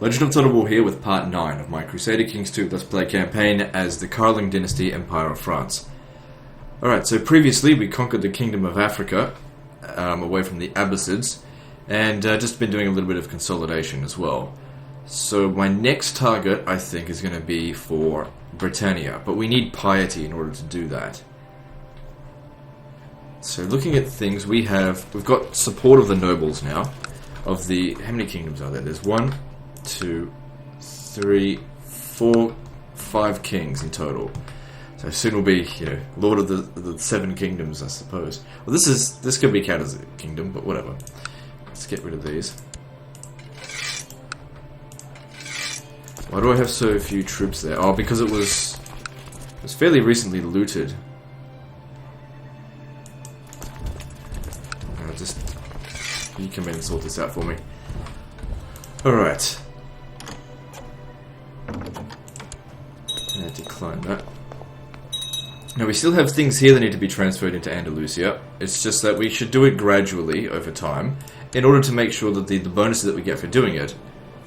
Legend of Total War here with part 9 of my Crusader Kings 2 Let's Play campaign as the Karling Dynasty Empire of France. Alright, so previously we conquered the Kingdom of Africa, away from the Abbasids, and just been doing a little bit of consolidation as well. So my next target, I think, is going to be for Britannia, but we need piety in order to do that. So looking at things, we've got support of the nobles now. Of the, how many kingdoms are there? There's 1, 2, 3, 4, 5 kings in total. So soon we'll be, lord of the 7 kingdoms, I suppose. Well, this could be counted as a kingdom, but whatever. Let's get rid of these. Why do I have so few troops there? Oh, because it was fairly recently looted. You come in and sort this out for me. Alright. Decline that. Now we still have things here that need to be transferred into Andalusia. It's just that we should do it gradually over time in order to make sure that the bonuses that we get for doing it,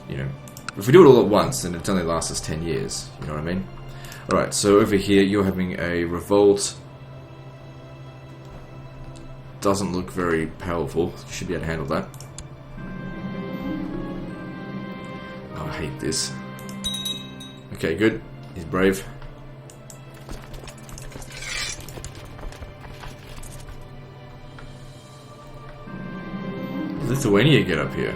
if we do it all at once, then it only lasts us 10 years. You know what I mean? Alright, so over here you're having a revolt. Doesn't look very powerful. Should be able to handle that. Oh, I hate this. Okay, good. He's brave. Did Lithuania get up here?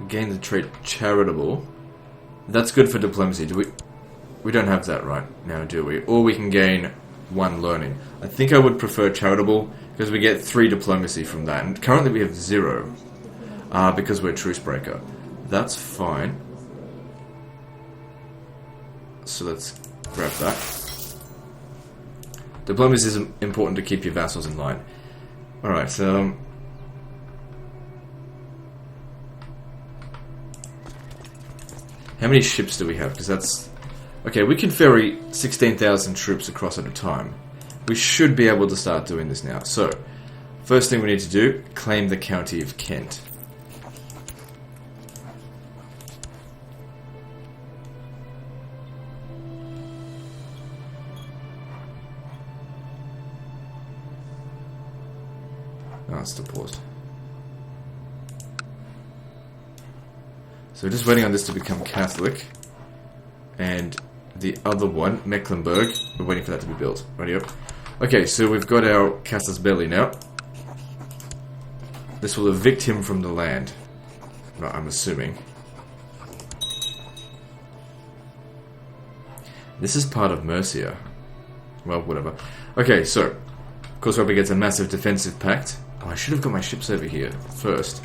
Gain the trait charitable. That's good for diplomacy. We don't have that right now, do we? Or we can gain 1 learning. I think I would prefer charitable because we get 3 diplomacy from that. And currently we have 0 because we're truce breaker. That's fine. So let's grab that. Diplomacy is important to keep your vassals in line. Alright, how many ships do we have? Because that's... Okay, we can ferry 16,000 troops across at a time. We should be able to start doing this now. So, first thing we need to do, claim the county of Kent. Oh, it's still paused. So we're just waiting on this to become Catholic. And the other one, Mecklenburg, we're waiting for that to be built. Ready up. Okay, so we've got our Casus Belli now. This will evict him from the land. Well, I'm assuming. This is part of Murcia. Well, whatever. Okay, so, of course we're up against a massive defensive pact. Oh, I should have got my ships over here first.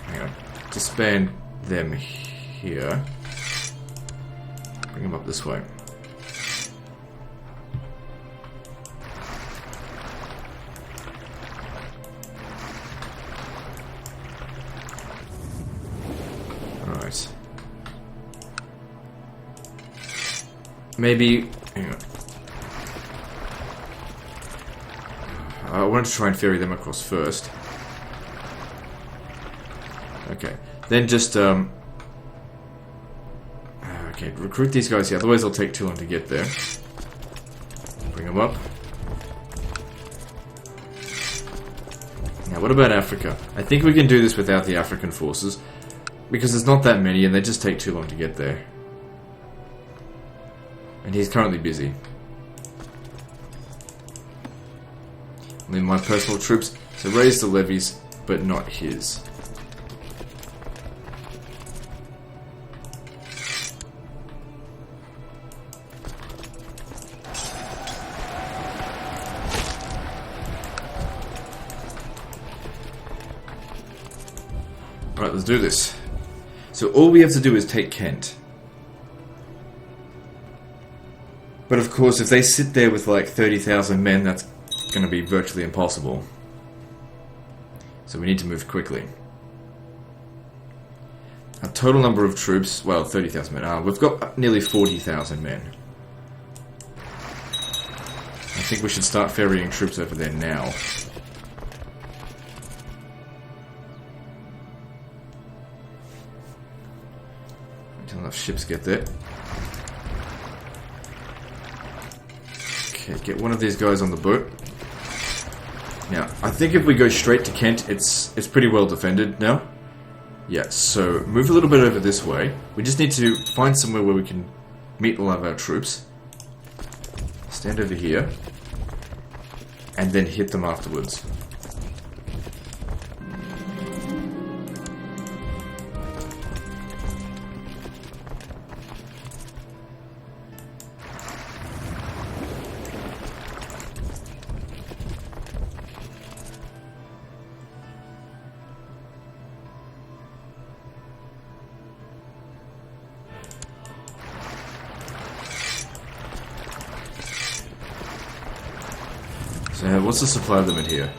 Hang on. Disband them here. Bring them up this way. Alright. Maybe... hang on. I wanted to try and ferry them across first. Okay. Then just, okay, recruit these guys here, otherwise it'll take too long to get there. Bring them up. Now, what about Africa? I think we can do this without the African forces, because there's not that many and they just take too long to get there. And he's currently busy. And then my personal troops, so raise the levies, but not his. Alright, let's do this. So all we have to do is take Kent. But of course, if they sit there with like 30,000 men, that's going to be virtually impossible. So we need to move quickly. Our total number of troops, well, 30,000 men. We've got nearly 40,000 men. think we should start ferrying troops over there now. Until enough ships get there. Okay, get one of these guys on the boat. Now, I think if we go straight to Kent, it's pretty well defended now. Yeah, so move a little bit over this way. We just need to find somewhere where we can meet all of our troops. Stand over here. And then hit them afterwards. So what's the supply limit here?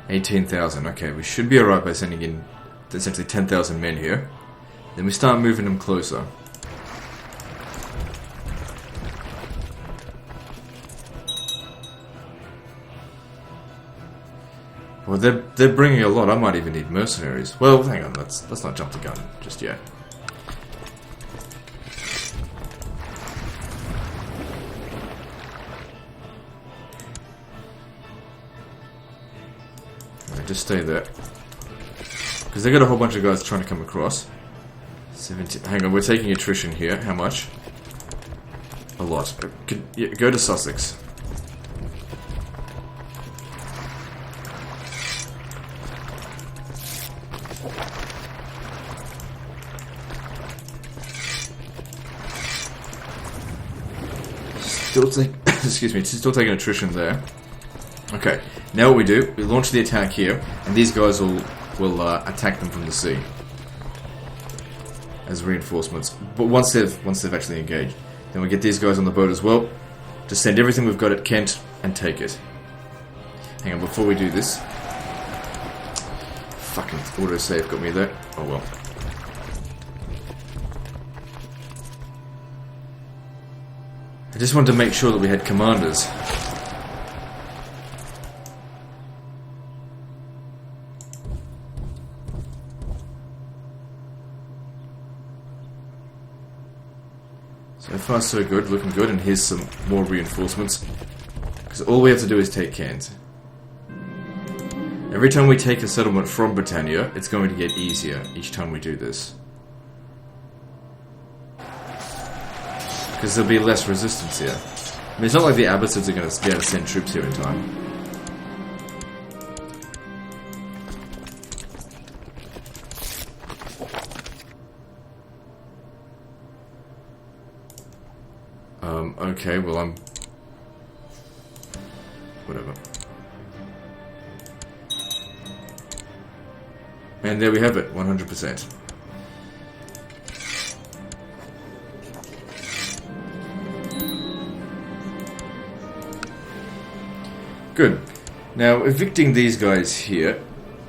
18,000. Okay, we should be alright by sending in essentially 10,000 men here. Then we start moving them closer. Well, they're bringing a lot. I might even need mercenaries. Well, hang on. Let's not jump the gun just yet. Just stay there. Because they got a whole bunch of guys trying to come across. 17. Hang on, we're taking attrition here. How much? A lot. Yeah, go to Sussex. Excuse me, still taking attrition there. Okay, now what we do, we launch the attack here, and these guys will attack them from the sea as reinforcements. But once they've actually engaged, then we get these guys on the boat as well. Just send everything we've got at Kent and take it. Hang on, before we do this, fucking autosave got me there. Oh well. I just wanted to make sure that we had commanders. So far so good, looking good, and here's some more reinforcements. Because all we have to do is take Kent. Every time we take a settlement from Britannia, it's going to get easier each time we do this. Because there'll be less resistance here. I mean, it's not like the Abbasids are going to be able to send troops here in time. Okay, well I'm... whatever. And there we have it, 100%. Good. Now, evicting these guys here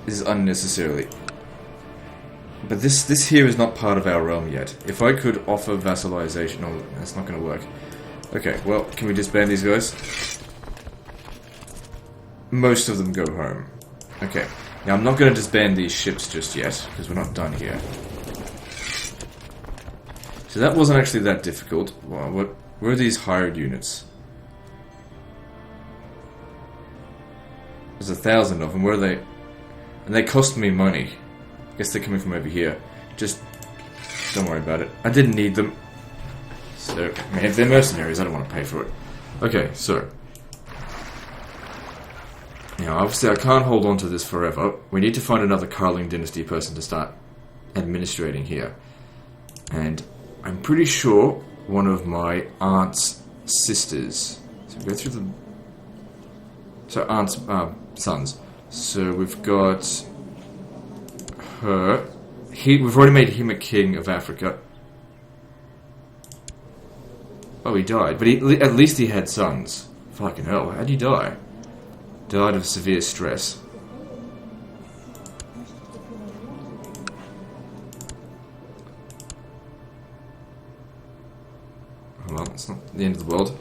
is unnecessarily. But this here is not part of our realm yet. If I could offer vassalization... oh, that's not going to work. Okay, well, can we disband these guys? Most of them go home. Okay. Now, I'm not going to disband these ships just yet, because we're not done here. So that wasn't actually that difficult. Well, where are these hired units? There's 1,000 of them. Where are they? And they cost me money. I guess they're coming from over here. Just don't worry about it. I didn't need them. So, I mean, if they're mercenaries, I don't want to pay for it. Okay, so. Now, obviously I can't hold on to this forever. We need to find another Karling Dynasty person to start administrating here. And I'm pretty sure one of my aunt's sisters. So we go through the... so aunt's sons. So we've got her. We've already made him a king of Africa. Oh, he died. But at least he had sons. Fucking hell, how'd he die? Died of severe stress. Well, it's not the end of the world.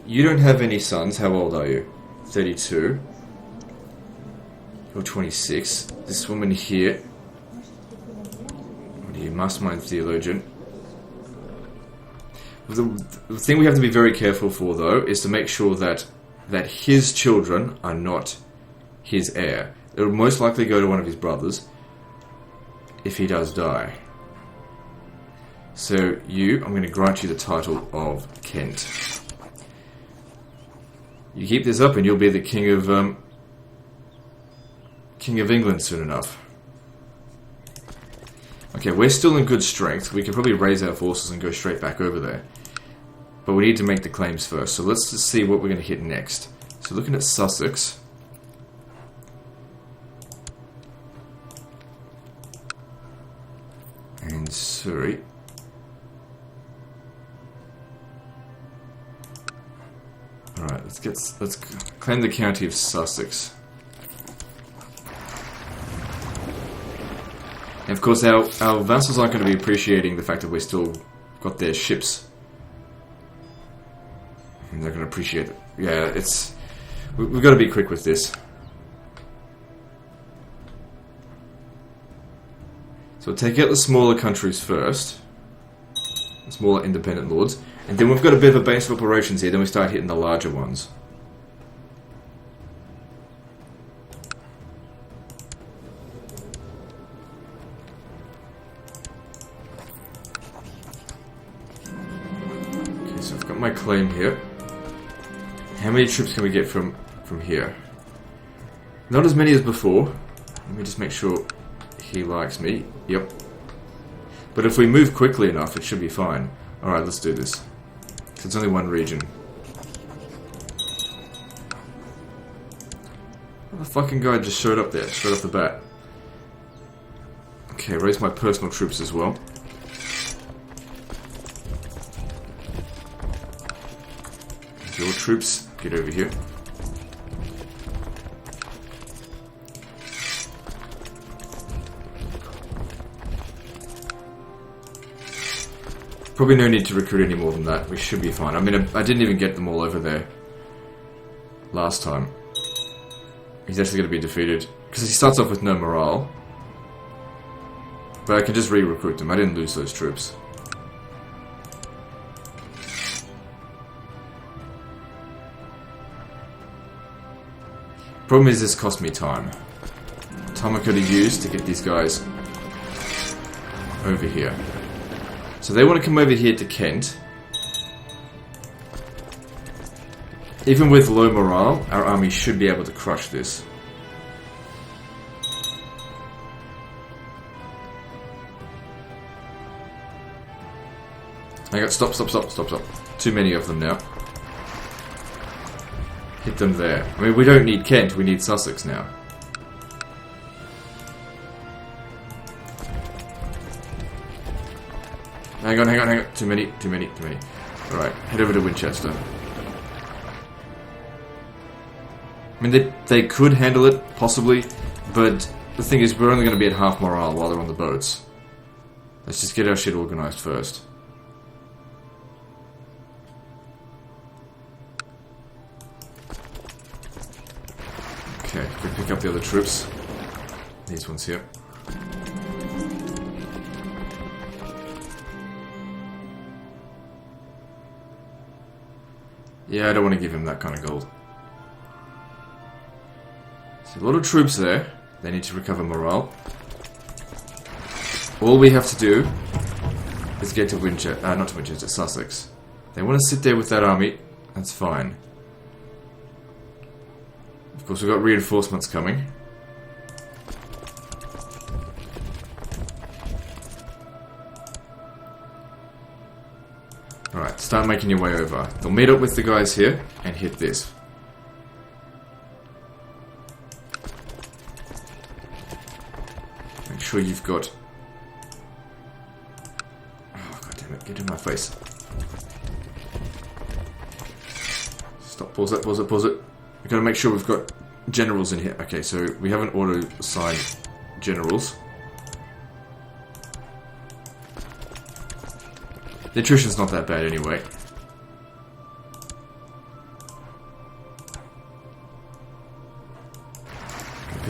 You don't have any sons. How old are you? 32. You're 26. This woman here. What are you? Mastermind theologian. The thing we have to be very careful for, though, is to make sure that his children are not his heir. It will most likely go to one of his brothers if he does die. So I'm going to grant you the title of Kent. You keep this up and you'll be the King of England soon enough. Okay, we're still in good strength. We can probably raise our forces and go straight back over there. But we need to make the claims first. So let's just see what we're going to hit next. So looking at Sussex. And Surrey. Alright, let's claim the county of Sussex. And of course our vassals aren't going to be appreciating the fact that we're still got their ships. And they're going to appreciate it. Yeah, we've got to be quick with this. So we'll take out the smaller countries first. The smaller independent lords. And then we've got a bit of a base of operations here, then we start hitting the larger ones. Okay, so I've got my claim here. How many troops can we get from here? Not as many as before. Let me just make sure he likes me. Yep. But if we move quickly enough, it should be fine. Alright, let's do this. It's only one region. Oh, the fucking guy just showed up there, straight off the bat. Okay, raise my personal troops as well. Your troops, get over here. Probably no need to recruit any more than that. We should be fine. I mean, I didn't even get them all over there last time. He's actually going to be defeated because he starts off with no morale. But I can just re-recruit them. I didn't lose those troops. Problem is, this cost me time. Time I could have used to get these guys over here. So they want to come over here to Kent. Even with low morale, our army should be able to crush this. I got stop. Too many of them now. Hit them there. I mean, we don't need Kent, we need Sussex now. Hang on. Too many. Alright, head over to Winchester. I mean, they could handle it, possibly, but the thing is, we're only going to be at half morale while they're on the boats. Let's just get our shit organised first. Okay, go pick up the other troops. These ones here. Yeah, I don't want to give him that kind of gold. So a lot of troops there. They need to recover morale. All we have to do is get to Winchester, not to Winchester, Sussex. They want to sit there with that army. That's fine. Of course, we've got reinforcements coming. Alright, start making your way over. They'll meet up with the guys here and hit this. Make sure you've got... Oh, god damn it, get in my face. Stop, pause it. We've got to make sure we've got generals in here. Okay, so we haven't auto-assigned generals. The attrition's not that bad anyway.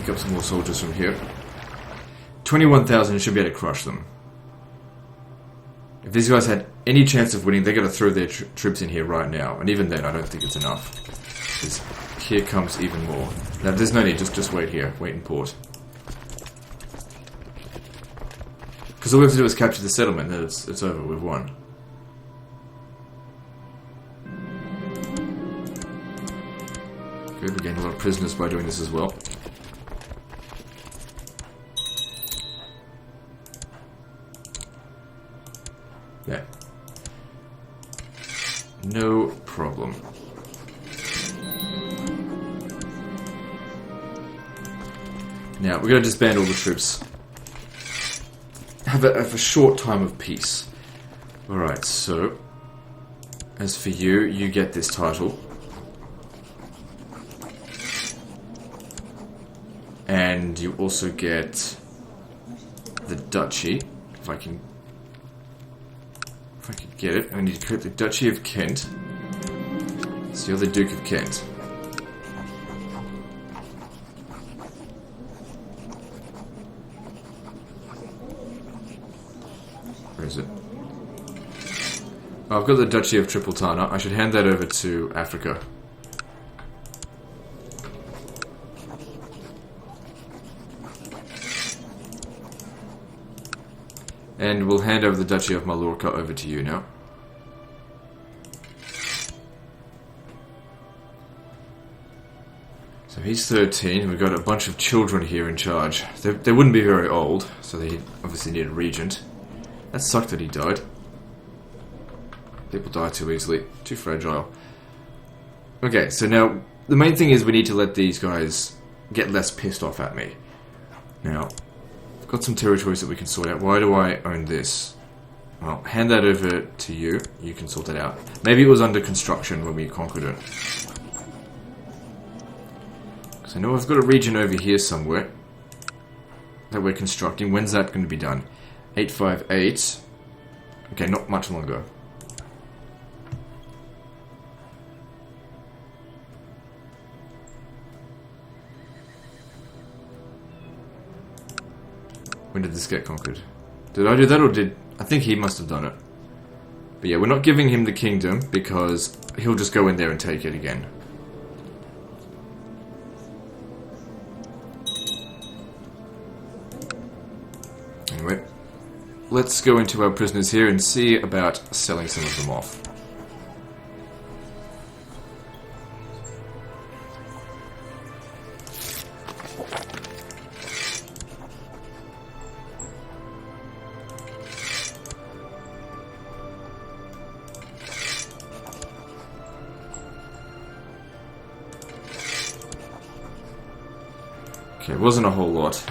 pick up some more soldiers from here. 21,000 should be able to crush them. If these guys had any chance of winning, they're going to throw their troops in here right now. And even then, I don't think it's enough. Because here comes even more. Now, there's no need. Just wait here. Wait in port. Because all we have to do is capture the settlement, and it's over. We've won. Good. We gained a lot of prisoners by doing this as well. Yeah. No problem. Now, we're going to disband all the troops. Have a short time of peace. Alright, so... As for you, you get this title. And you also get... the duchy. If I can get it. I need to create the Duchy of Kent. So you're the Duke of Kent. Where is it? Oh, I've got the Duchy of Tripolitania. I should hand that over to Africa. And we'll hand over the Duchy of Mallorca over to you now. So he's 13, we've got a bunch of children here in charge. They wouldn't be very old, so they obviously need a regent. That sucked that he died. People die too easily, too fragile. Okay, so now, the main thing is we need to let these guys get less pissed off at me. Now, I've got some territories that we can sort out. Why do I own this? Well, hand that over to you. You can sort it out. Maybe it was under construction when we conquered it. Because I know I've got a region over here somewhere that we're constructing. When's that going to be done? 858. Okay, not much longer. When did this get conquered? Did I do that or did... I think he must have done it. But yeah, we're not giving him the kingdom because he'll just go in there and take it again. Anyway, let's go into our prisoners here and see about selling some of them off. Okay, it wasn't a whole lot.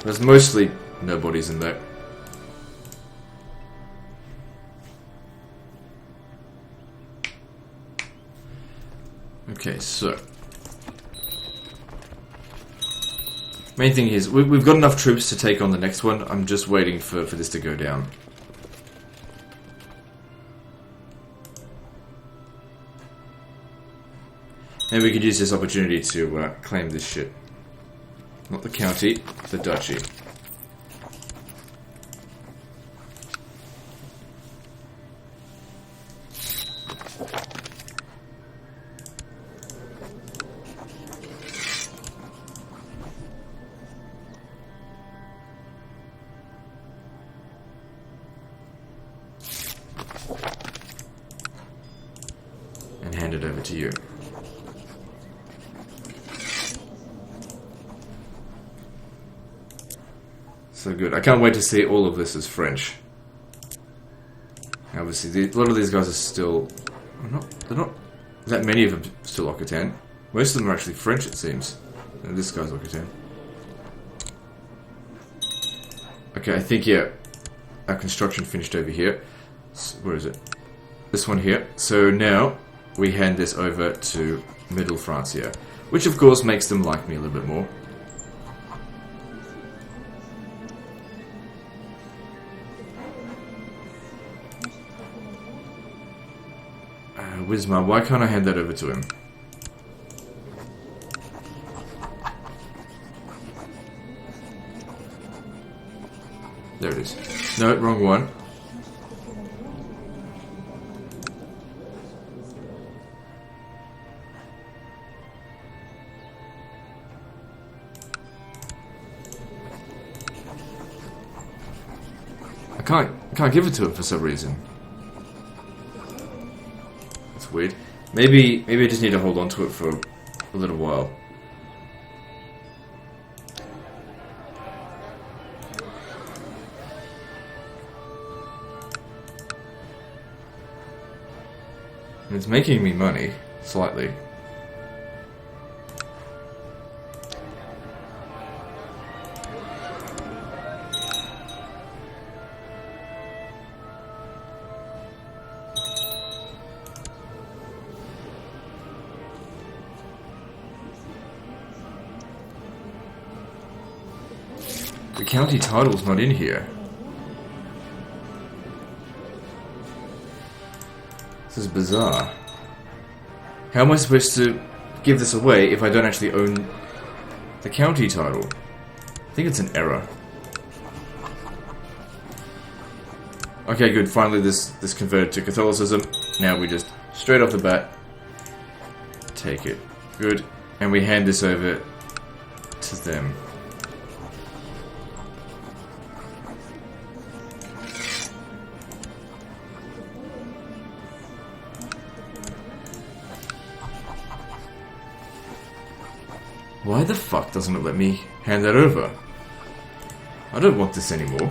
There's mostly nobodies in there. Okay, so... main thing is, we've got enough troops to take on the next one. I'm just waiting for this to go down. And we could use this opportunity to claim this shit. Not the county, the duchy. And hand it over to you. So good. I can't wait to see all of this as French. Obviously, a lot of these guys are still... They're not that many of them still Occitan. Most of them are actually French, it seems. And this guy's Occitan. Okay, I think, yeah, our construction finished over here. So, where is it? This one here. So now, we hand this over to Middle France here. Which, of course, makes them like me a little bit more. Wismar, why can't I hand that over to him? There it is. No, wrong one. I can't give it to him for some reason. That's weird. Maybe I just need to hold on to it for a little while. And it's making me money, slightly. The county title's not in here. This is bizarre. How am I supposed to give this away if I don't actually own the county title? I think it's an error. Okay, good. Finally this converted to Catholicism. Now we just, straight off the bat, take it. Good. And we hand this over to them. Why the fuck doesn't it let me hand that over? I don't want this anymore.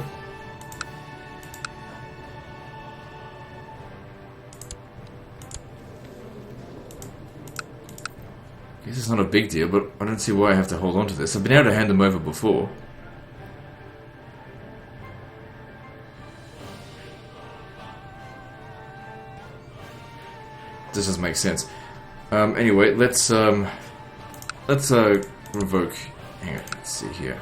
Guess it's not a big deal, but I don't see why I have to hold on to this. I've been able to hand them over before. This doesn't make sense. Anyway, let's revoke. Hang on, let's see here.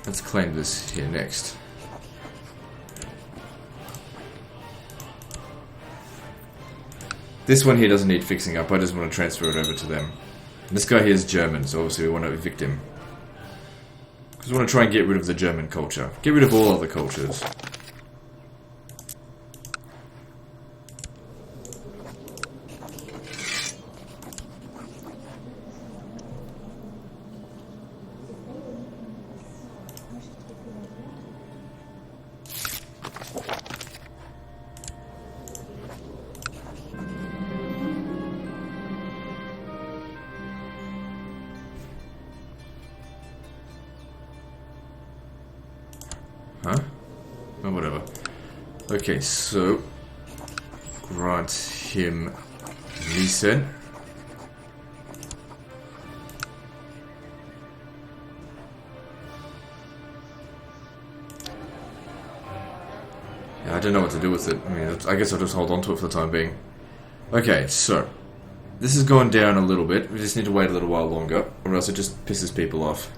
Let's claim this here next. This one here doesn't need fixing up, I just want to transfer it over to them. And this guy here is German, so obviously we want to evict him. Because we want to try and get rid of the German culture. Get rid of all other cultures. Huh? Oh, whatever. Okay, so grant him Leeson. Yeah, I don't know what to do with it. I mean, I guess I'll just hold on to it for the time being. Okay, so this has gone down a little bit. We just need to wait a little while longer, or else it just pisses people off.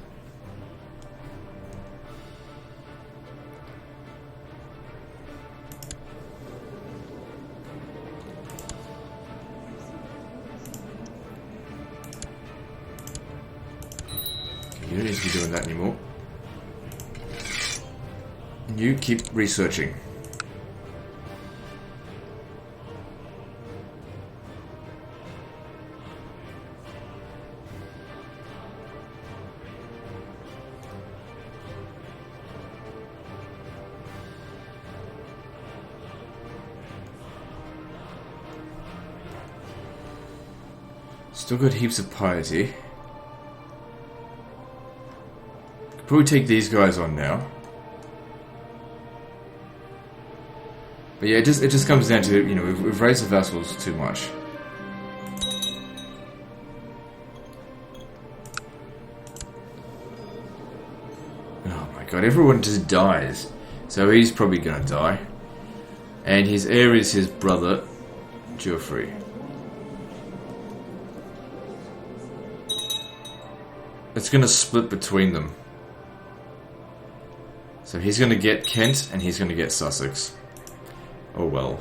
You don't need to be doing that anymore. You keep researching. Still got heaps of piety. Could probably take these guys on now. But yeah, it just comes down to, you know, we've raised the vassals too much. Oh my god, everyone just dies. So he's probably gonna die. And his heir is his brother, Geoffrey. It's gonna split between them. So he's gonna get Kent and he's gonna get Sussex. Oh well.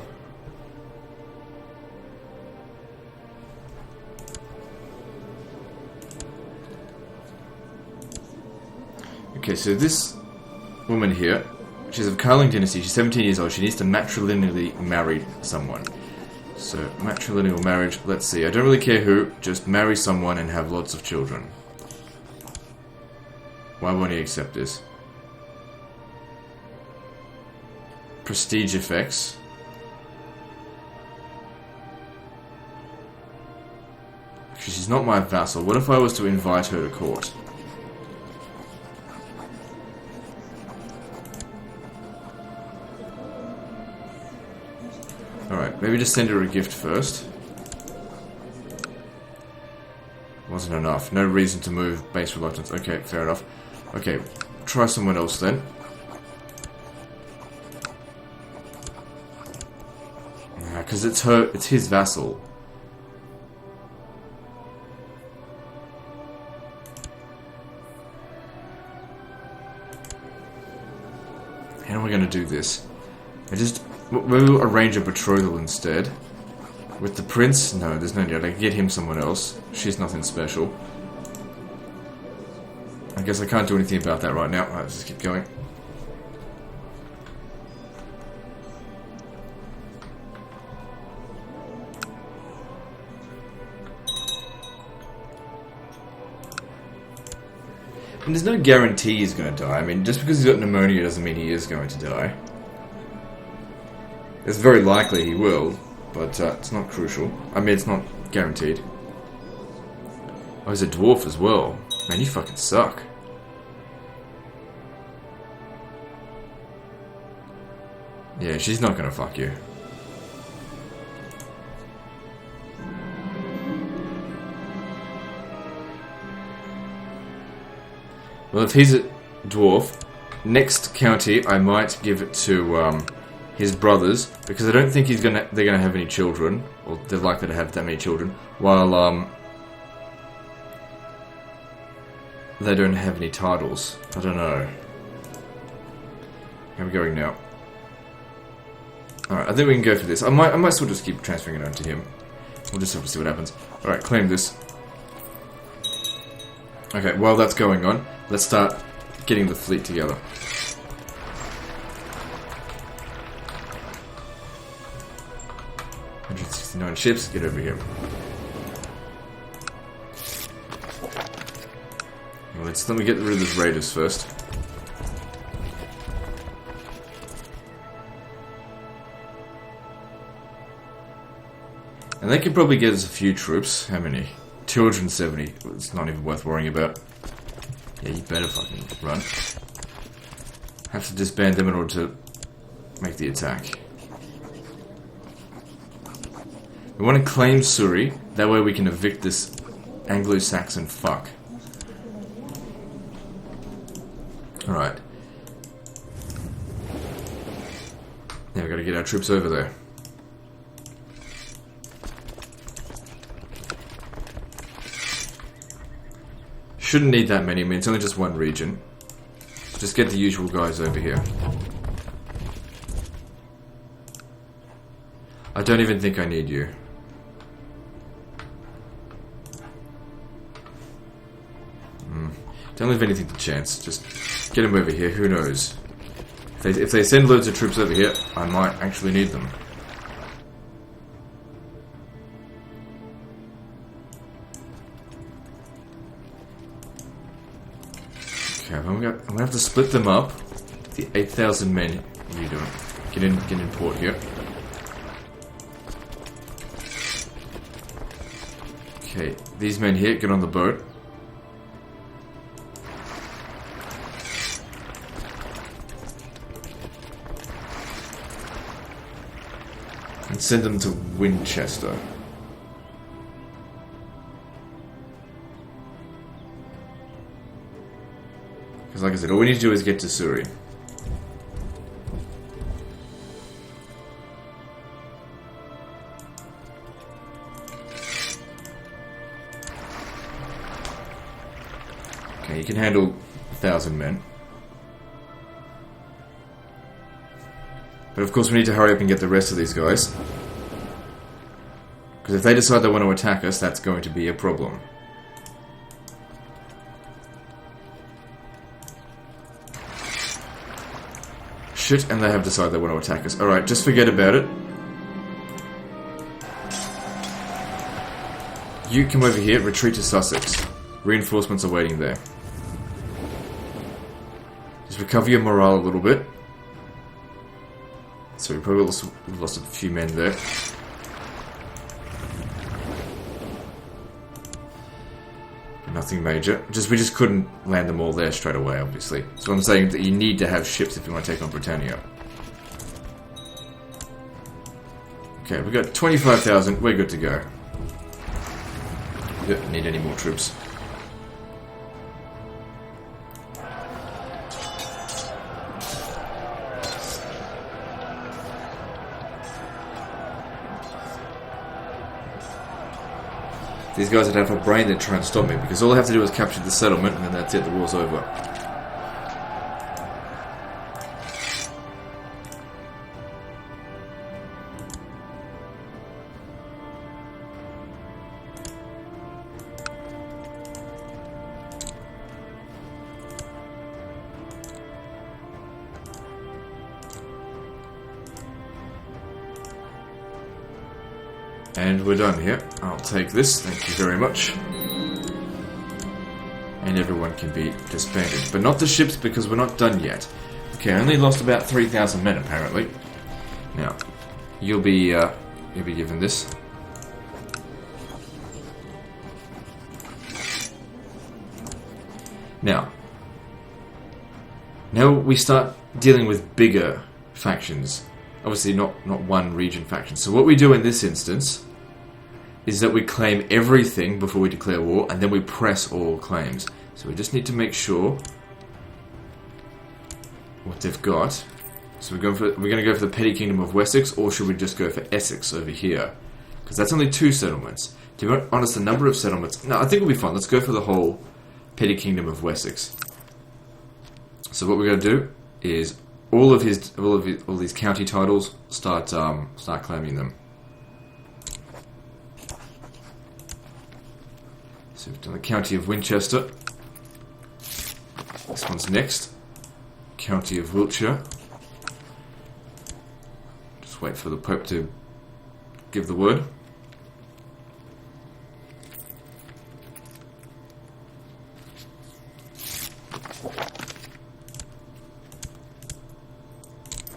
Okay, so this woman here. She's of Karling Dynasty. She's 17 years old. She needs to matrilineally marry someone. So, matrilineal marriage. Let's see. I don't really care who. Just marry someone and have lots of children. Why won't he accept this? Prestige effects. She's not my vassal. What if I was to invite her to court? Alright, maybe just send her a gift first. Wasn't enough. No reason to move. Base reluctance. Okay, fair enough. Okay, try someone else then. Because it's his vassal. How am I going to do this? Maybe we'll arrange a betrothal instead. With the prince? No, there's no need. I can get him someone else. She's nothing special. I guess I can't do anything about that right now. Alright, let's just keep going. And there's no guarantee he's going to die. I mean, just because he's got pneumonia doesn't mean he is going to die. It's very likely he will, but it's not crucial. I mean, it's not guaranteed. Oh, he's a dwarf as well. Man, you fucking suck. Yeah, she's not gonna fuck you. Well, if he's a dwarf, next county I might give it to his brothers, because I don't think they're gonna have any children, or they're likely to have that many children, while they don't have any titles. I don't know. How are we going now? Alright, I think we can go for this. I might still just keep transferring it on to him. We'll just have to see what happens. Alright, claim this. Okay, while that's going on, let's start getting the fleet together. 169 ships, get over here. Well, let me get rid of these raiders first. And they could probably get us a few troops. How many? 270. It's not even worth worrying about. Yeah, you better fucking run. Have to disband them in order to make the attack. We want to claim Surrey. That way we can evict this Anglo-Saxon fuck. Alright. Now we've got to get our troops over there. Shouldn't need that many, I mean, it's only just one region. Just get the usual guys over here. I don't even think I need you. Don't leave anything to chance. Just get them over here, who knows. If they send loads of troops over here, I might actually need them. Okay, I'm gonna have to split them up. The 8,000 men. What are you doing? Get in port here. Okay, these men here, get on the boat. And send them to Winchester. Because like I said, all we need to do is get to Surrey. Okay, you can handle 1,000 men. But of course we need to hurry up and get the rest of these guys. Because if they decide they want to attack us, that's going to be a problem. shit, and they have decided they want to attack us. Alright, just forget about it. You come over here, retreat to Sussex. Reinforcements are waiting there. Just recover your morale a little bit. So we probably lost a few men there. Nothing major. We just couldn't land them all there straight away, obviously. So I'm saying that you need to have ships if you want to take on Britannia. Okay, we've got 25,000. We're good to go. We don't need any more troops. These guys would have a brain that try and stop me, because all I have to do is capture the settlement, and then that's it, the war's over. And we're done here. I'll take this, thank you very much. And everyone can be disbanded. But not the ships, because we're not done yet. Okay, I only lost about 3,000 men, apparently. Now, you'll be given this. Now we start dealing with bigger factions. Obviously not one region faction. So what we do in this instance is that we claim everything before we declare war, and then we press all claims. So we just need to make sure what they've got. So we're going to go for the petty kingdom of Wessex, or should we just go for Essex over here? Because that's only 2 settlements. Do you want honest the number of settlements? No, I think we'll be fine. Let's go for the whole petty kingdom of Wessex. So what we're going to do is all these county titles, start claiming them. So we've done the county of Winchester. This one's next. County of Wiltshire. Just wait for the Pope to give the word.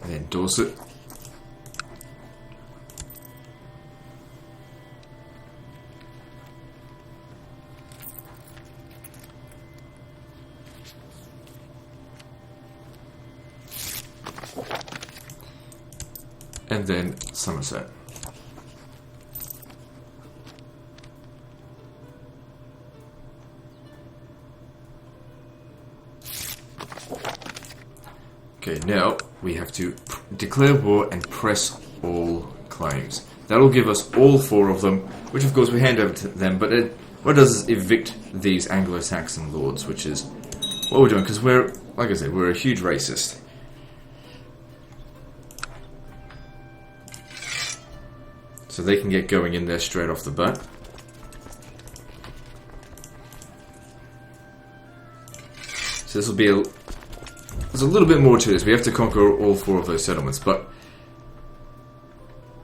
And then Dorset. And then Somerset. Okay, now we have to declare war and press all claims. That'll give us all 4 of them, which of course we hand over to them, but what it does is evict these Anglo-Saxon lords, which is what we're doing, because we're, like I said, we're a huge racist. So they can get going in there straight off the bat. So this will be there's a little bit more to this. We have to conquer all 4 of those settlements, but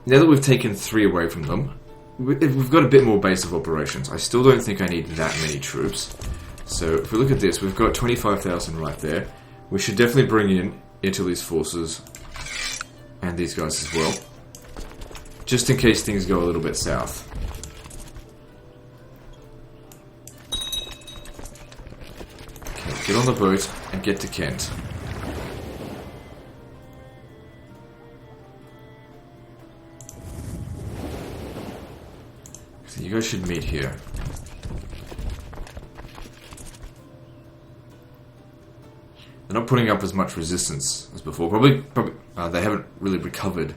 now that we've taken 3 away from them, we've got a bit more base of operations. I still don't think I need that many troops. So if we look at this, we've got 25,000 right there. We should definitely bring in Italy's forces and these guys as well, just in case things go a little bit south. Okay, get on the boat and get to Kent. So you guys should meet here. They're not putting up as much resistance as before. Probably they haven't really recovered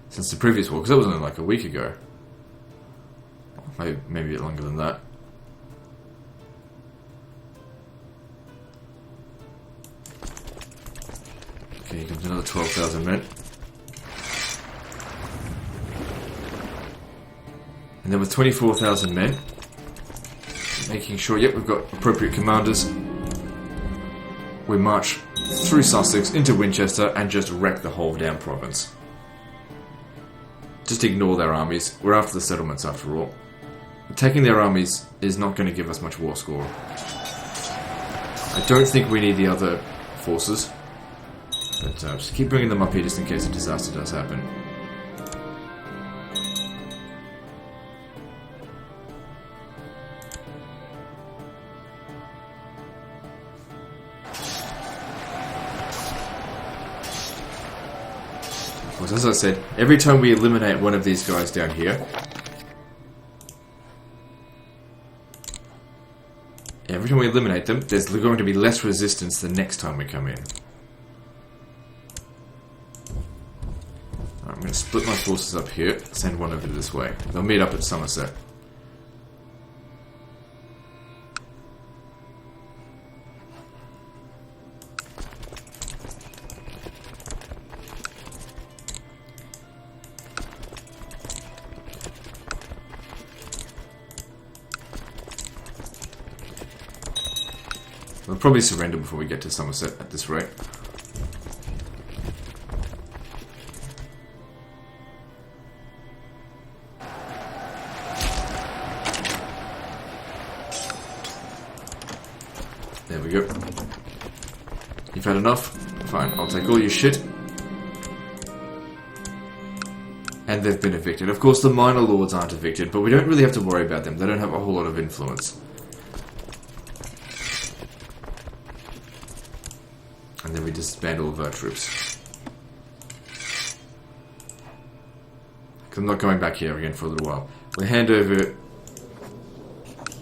since the previous war, because that was only like a week ago. Maybe a bit longer than that. Okay, here comes another 12,000 men. And then with 24,000 men, making sure, yep, we've got appropriate commanders, we march through Sussex into Winchester and just wreck the whole damn province. Just ignore their armies. We're after the settlements after all. Taking their armies is not going to give us much war score. I don't think we need the other forces. But just keep bringing them up here just in case a disaster does happen. Of course, as I said, every time we eliminate one of these guys down here, every time we eliminate them, there's going to be less resistance the next time we come in. I'm going to split my forces up here, send one over this way. They'll meet up at Somerset. They'll probably surrender before we get to Somerset at this rate. There we go. You've had enough? Fine, I'll take all your shit. And they've been evicted. Of course, the minor lords aren't evicted, but we don't really have to worry about them. They don't have a whole lot of influence. And then we disband all of our troops. Because I'm not going back here again for a little while. We'll hand over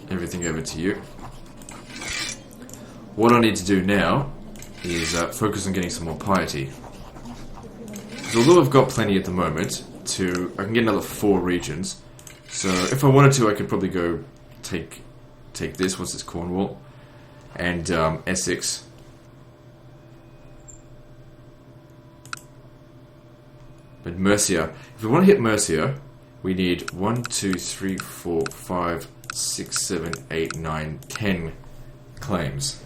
everything over to you. What I need to do now is focus on getting some more piety. So although I've got plenty at the moment, I can get another 4 regions. So if I wanted to, I could probably go take this, what's this, Cornwall, and Essex. But Murcia, if we want to hit Murcia, we need 1, 2, 3, 4, 5, 6, 7, 8, 9, 10 claims.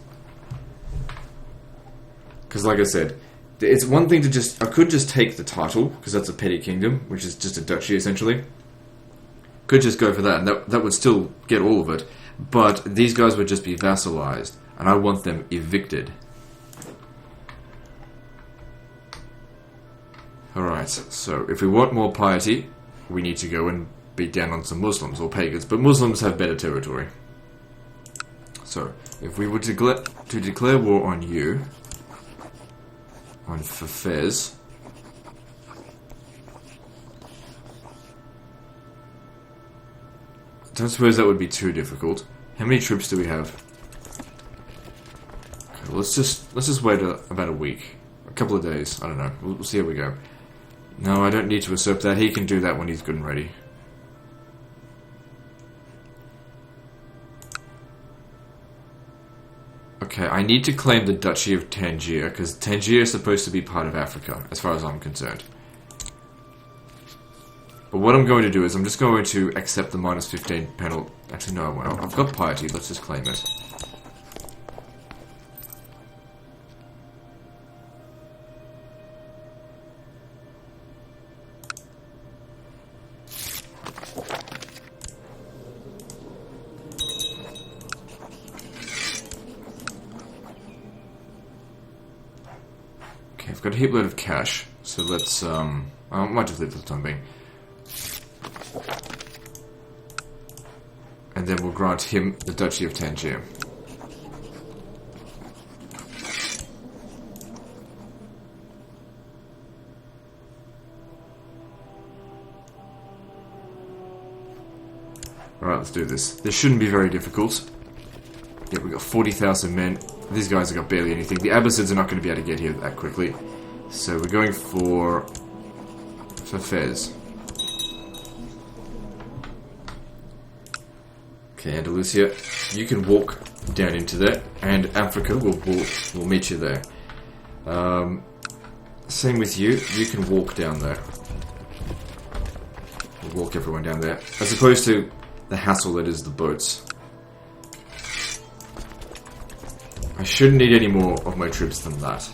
Because like I said, it's one thing to I could just take the title, because that's a petty kingdom, which is just a duchy essentially. Could just go for that, and that would still get all of it. But these guys would just be vassalized, and I want them evicted. Alright, so if we want more piety, we need to go and beat down on some Muslims or pagans, but Muslims have better territory. So, if we were to declare war on you, on Fez, I don't suppose that would be too difficult. How many troops do we have? Okay, let's just wait about a week, a couple of days. I don't know. We'll see how we go. No, I don't need to usurp that. He can do that when he's good and ready. Okay, I need to claim the Duchy of Tangier, because Tangier is supposed to be part of Africa, as far as I'm concerned. But what I'm going to do is I'm just going to accept the -15 penalty. Actually, no, I won't. I've got piety. Let's just claim it. I've got a heap load of cash, so let's, I might just leave for the time being. And then we'll grant him the Duchy of Tangier. Alright, let's do this. This shouldn't be very difficult. Yeah, we've got 40,000 men. These guys have got barely anything. The Abbasids are not going to be able to get here that quickly. So we're going for Fez. Okay, Andalusia, you can walk down into there, and Africa will meet you there. Same with you. You can walk down there. We'll walk everyone down there, as opposed to the hassle that is the boats. I shouldn't need any more of my troops than that.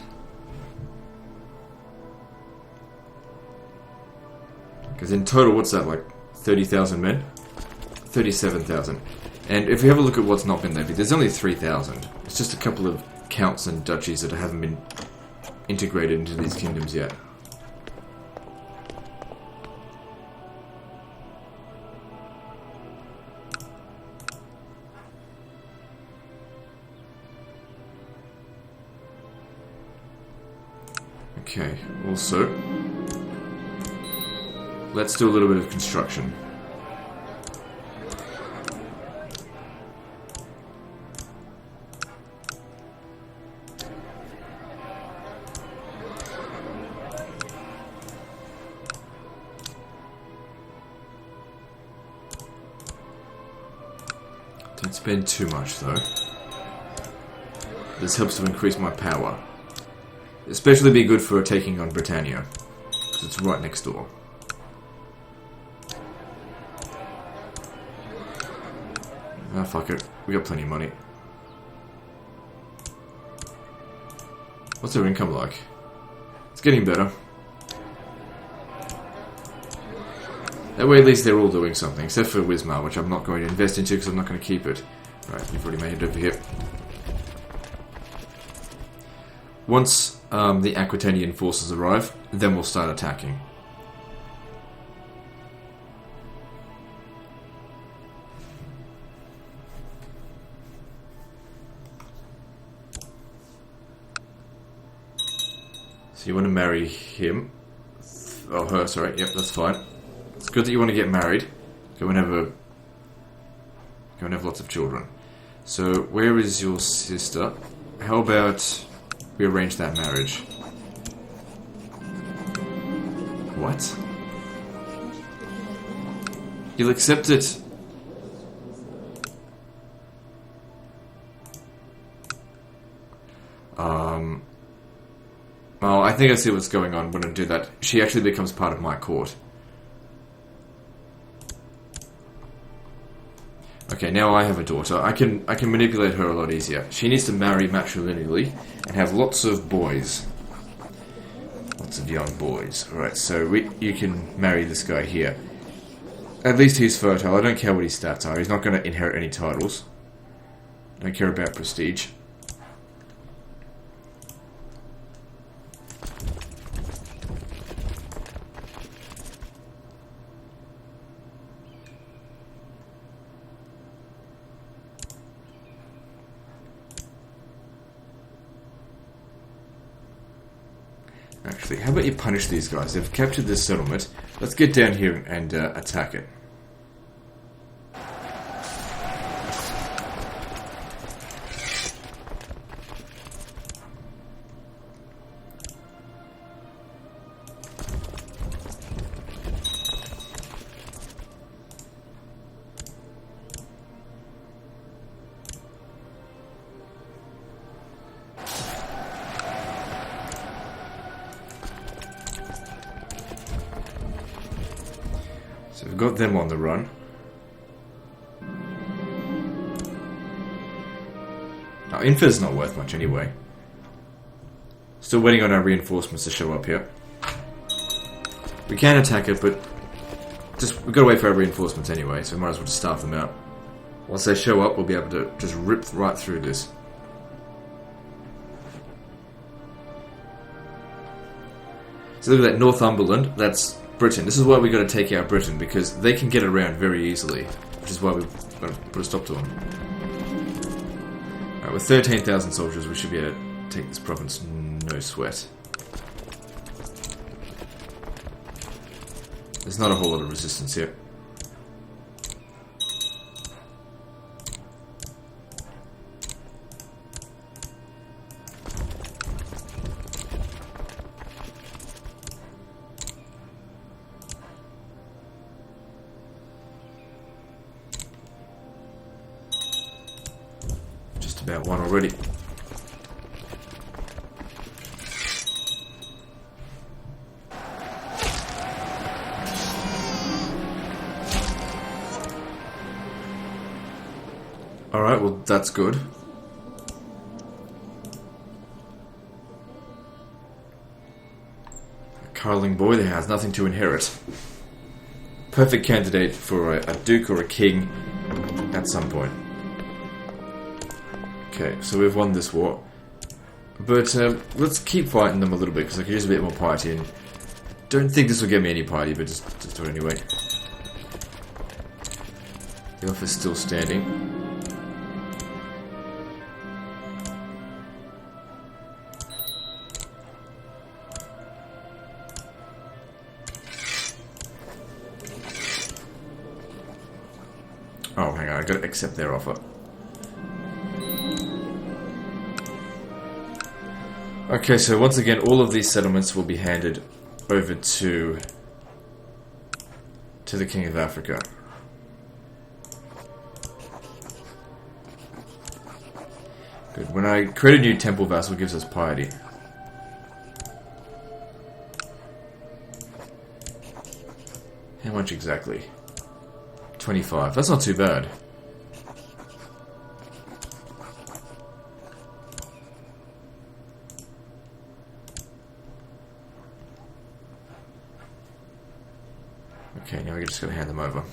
Because in total, what's that, like 30,000 men? 37,000. And if we have a look at what's not been levied, there's only 3,000. It's just a couple of counts and duchies that haven't been integrated into these kingdoms yet. Okay, also, let's do a little bit of construction. Don't spend too much though. This helps to increase my power. Especially be good for taking on Britannia, because it's right next door. Ah, fuck it. We got plenty of money. What's their income like? It's getting better. That way at least they're all doing something, except for Wismar, which I'm not going to invest into because I'm not going to keep it. Right, you've already made it over here. Once the Aquitanian forces arrive, then we'll start attacking. So you want to marry him? Oh, her, sorry. Yep, that's fine. It's good that you want to get married. Go and have lots of children. So, where is your sister? How about we arrange that marriage? What? You'll accept it? Oh, I think I see what's going on when I do that. She actually becomes part of my court. Okay, now I have a daughter. I can manipulate her a lot easier. She needs to marry matrilineally and have lots of boys. Lots of young boys. Alright, so you can marry this guy here. At least he's fertile. I don't care what his stats are. He's not going to inherit any titles. I don't care about prestige. Actually, how about you punish these guys? They've captured this settlement. Let's get down here and attack it. So we've got them on the run. Our infa's not worth much anyway. Still waiting on our reinforcements to show up here. We can attack it, but we've got to wait for our reinforcements anyway, so we might as well just starve them out. Once they show up, we'll be able to just rip right through this. So look at that, Northumberland, that's Britain. This is why we've got to take out Britain, because they can get around very easily, which is why we've got to put a stop to them. Alright, with 13,000 soldiers, we should be able to take this province, no sweat. There's not a whole lot of resistance here. About one already. Alright, well that's good. Karling boy there has nothing to inherit. Perfect candidate for a duke or a king at some point. Okay, so we've won this war. But let's keep fighting them a little bit, because I could use a bit more piety. And don't think this will get me any piety, but just do it anyway. The offer's still standing. Oh, hang on, I gotta accept their offer. Okay, so once again, all of these settlements will be handed over to the King of Africa. Good. When I create a new temple vassal, it gives us piety. How much exactly? 25. That's not too bad. Okay, now we're just going to hand them over.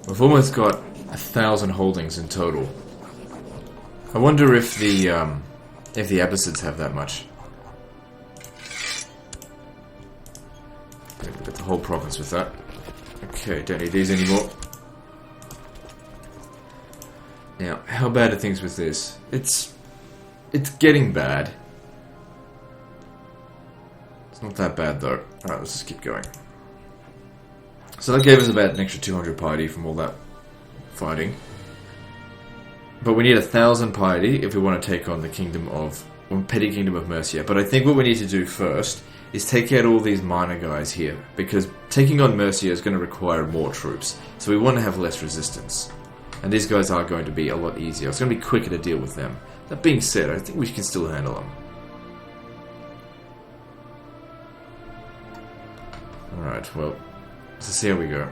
We've almost got 1,000 holdings in total. I wonder if the Abbasids have that much. We've got the whole province with that. Okay, don't need these anymore. Now, how bad are things with this? It's getting bad. It's not that bad though. Alright, let's just keep going. So that gave us about an extra 200 piety from all that fighting. But we need 1,000 piety if we want to take on the petty kingdom of Murcia. But I think what we need to do first is take out all these minor guys here, because taking on Murcia is going to require more troops. So we want to have less resistance. And these guys are going to be a lot easier. It's going to be quicker to deal with them. That being said, I think we can still handle them. Alright, well, let's see how we go.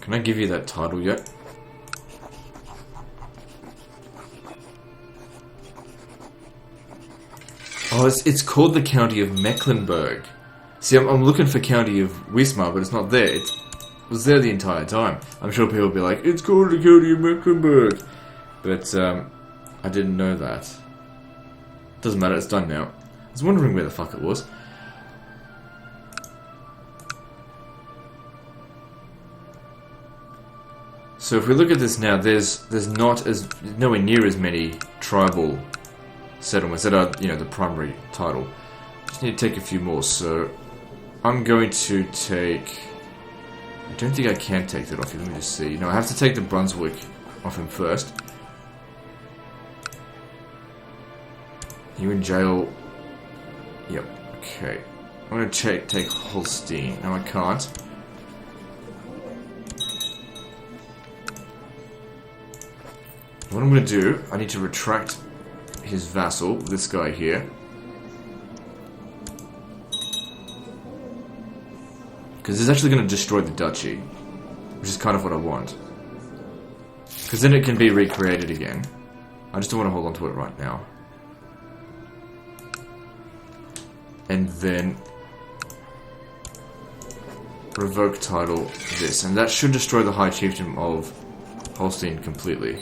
Can I give you that title yet? Oh, it's called the County of Mecklenburg. See, I'm looking for County of Wismar, but it's not there. It was there the entire time. I'm sure people will be like, it's called the County of Mecklenburg. But, I didn't know that. Doesn't matter, it's done now. I was wondering where the fuck it was. So if we look at this now, there's nowhere near as many tribal settlements that are, the primary title. Just need to take a few more. So I'm going to take. I don't think I can take that off you. Let me just see. No, I have to take the Brunswick off him first. You in jail? Yep. Okay. I'm going to take Holstein. No, I can't. What I'm going to do, I need to retract his vassal, this guy here. Because it's actually going to destroy the duchy, which is kind of what I want. Because then it can be recreated again. I just don't want to hold on to it right now. And then revoke title this, and that should destroy the High Chiefdom of Holstein completely.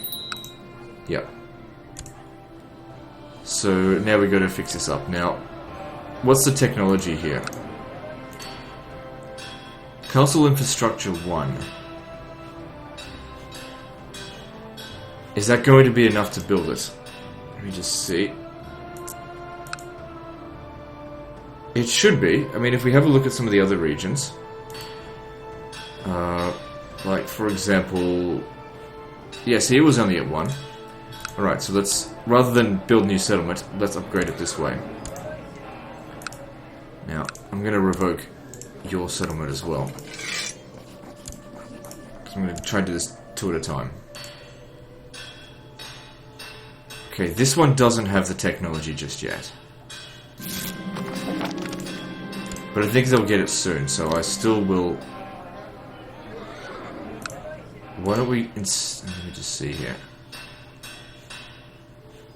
Yep. So now we got to fix this up. Now, what's the technology here? Castle Infrastructure 1. Is that going to be enough to build it? Let me just see. It should be. I mean, if we have a look at some of the other regions, like for example, yes, he was only at 1. Alright, so let's, rather than build new settlement, let's upgrade it this way. Now, I'm going to revoke your settlement as well. Because I'm going to try to do this two at a time. Okay, this one doesn't have the technology just yet. But I think they'll get it soon, so I still will... Why don't we... Let me just see here.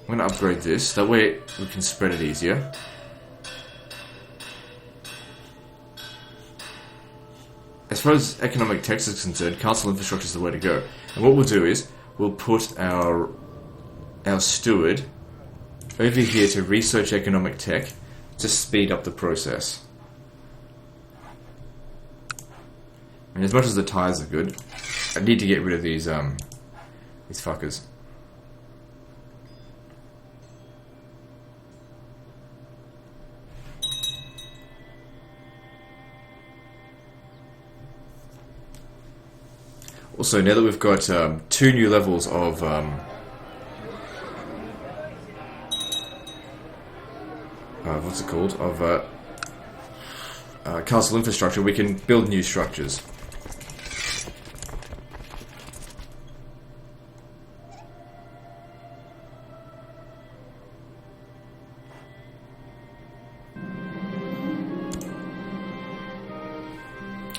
I'm going to upgrade this, that way we can spread it easier. As far as economic tech is concerned, castle infrastructure is the way to go. And what we'll do is, we'll put our steward over here to research economic tech to speed up the process. And as much as the tires are good, I need to get rid of these fuckers. Also, now that we've got 2 new levels of what's it called? Of castle infrastructure, we can build new structures.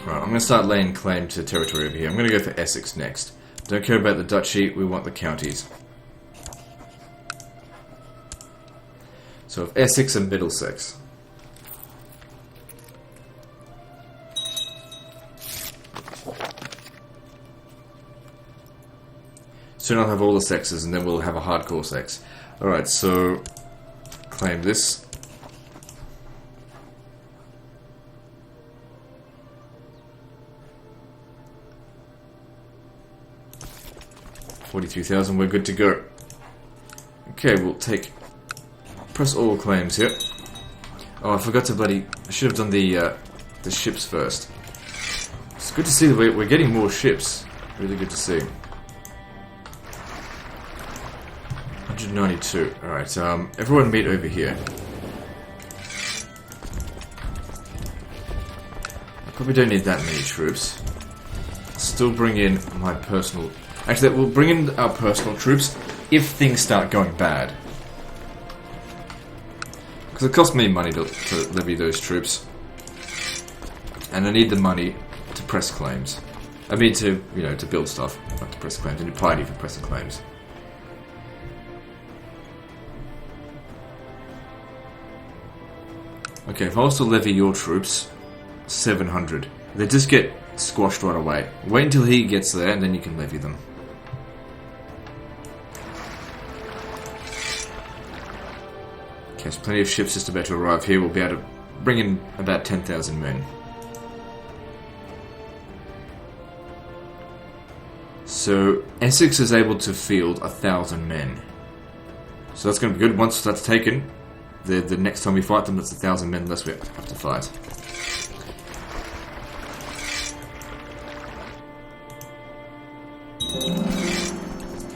Right, I'm going to start laying claim to territory over here. I'm going to go for Essex next. Don't care about the duchy, we want the counties. So of Essex and Middlesex. Soon I'll have all the sexes and then we'll have a hardcore sex. Alright, so claim this. 42,000, we're good to go. Okay, we'll press all claims here. Oh, I forgot to I should have done the ships first. It's good to see that we're getting more ships. Really good to see. 192. Alright, everyone meet over here. I probably don't need that many troops. Still bring in my personal... Actually, we'll bring in our personal troops if things start going bad. Because it costs me money to levy those troops. And I need the money to press claims. I mean to build stuff, not to press claims. I need piety for pressing claims. Okay, if I was to levy your troops, 700. They just get squashed right away. Wait until he gets there and then you can levy them. Okay, so plenty of ships just about to arrive here. We'll be able to bring in about 10,000 men. So, Essex is able to field 1,000 men. So that's going to be good. Once that's taken, the next time we fight them, that's 1,000 men less we have to fight.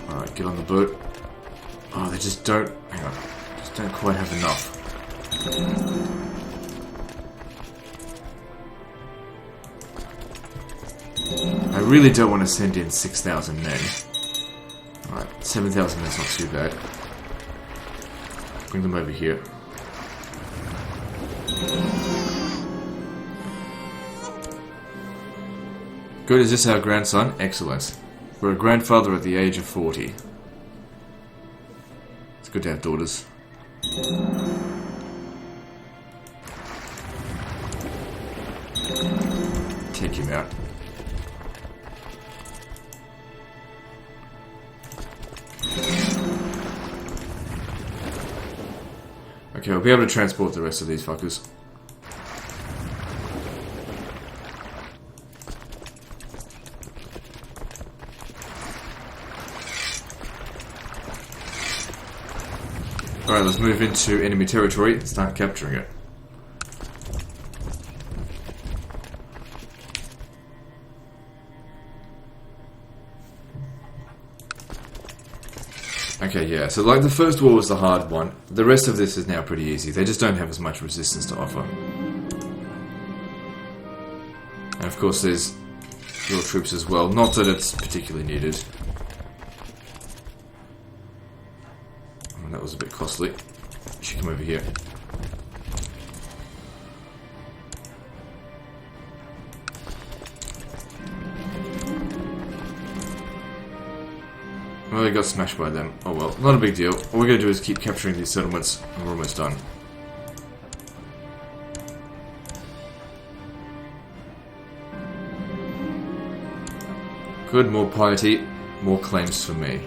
Alright, get on the boat. Oh, they just don't... Hang on. Just don't quite have enough. I really don't want to send in 6,000 men. Alright, 7,000 men's not too bad. Bring them over here. Good, is this our grandson? Excellent. We're a grandfather at the age of 40. It's good to have daughters. Take him out. Okay, we'll be able to transport the rest of these fuckers. Alright, let's move into enemy territory and start capturing it. Okay, yeah, so like the first war was the hard one. The rest of this is now pretty easy. They just don't have as much resistance to offer. And of course there's your troops as well. Not that it's particularly needed. Oh, that was a bit costly. You should come over here. Well, they got smashed by them. Oh well, not a big deal. All we're going to do is keep capturing these settlements, and we're almost done. Good, more piety, more claims for me.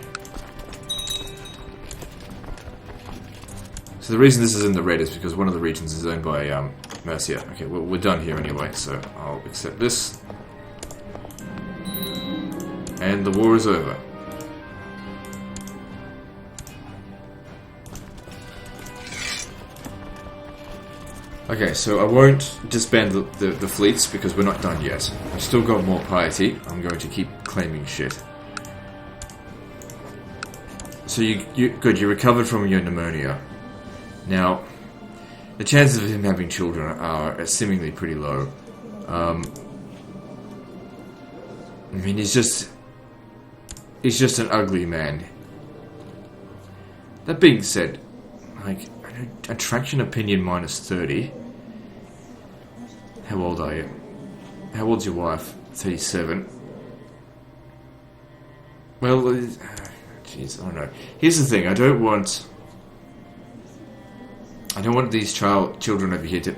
So the reason this is in the red is because one of the regions is owned by Murcia. Okay, well, we're done here anyway, so I'll accept this. And the war is over. Okay, so I won't disband the fleets because we're not done yet. I've still got more piety. I'm going to keep claiming shit. So you recovered from your pneumonia. Now, the chances of him having children are seemingly pretty low. I mean, he's just an ugly man. That being said, like, attraction opinion minus 30. How old are you? How old's your wife? 37. Well, jeez, I don't know. Here's the thing: I don't want these children over here to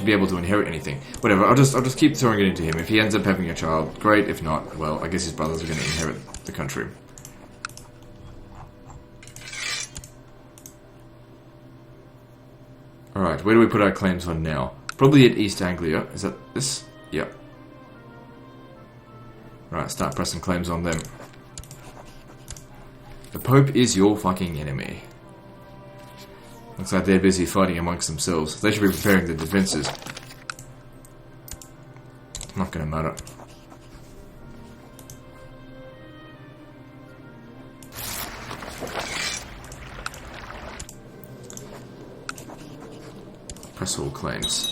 be able to inherit anything. Whatever. I'll just keep throwing it into him. If he ends up having a child, great. If not, well, I guess his brothers are going to inherit the country. Alright, where do we put our claims on now? Probably at East Anglia. Is that this? Yep. Right, start pressing claims on them. The Pope is your fucking enemy. Looks like they're busy fighting amongst themselves. They should be preparing the defences. Not gonna matter. Press all claims.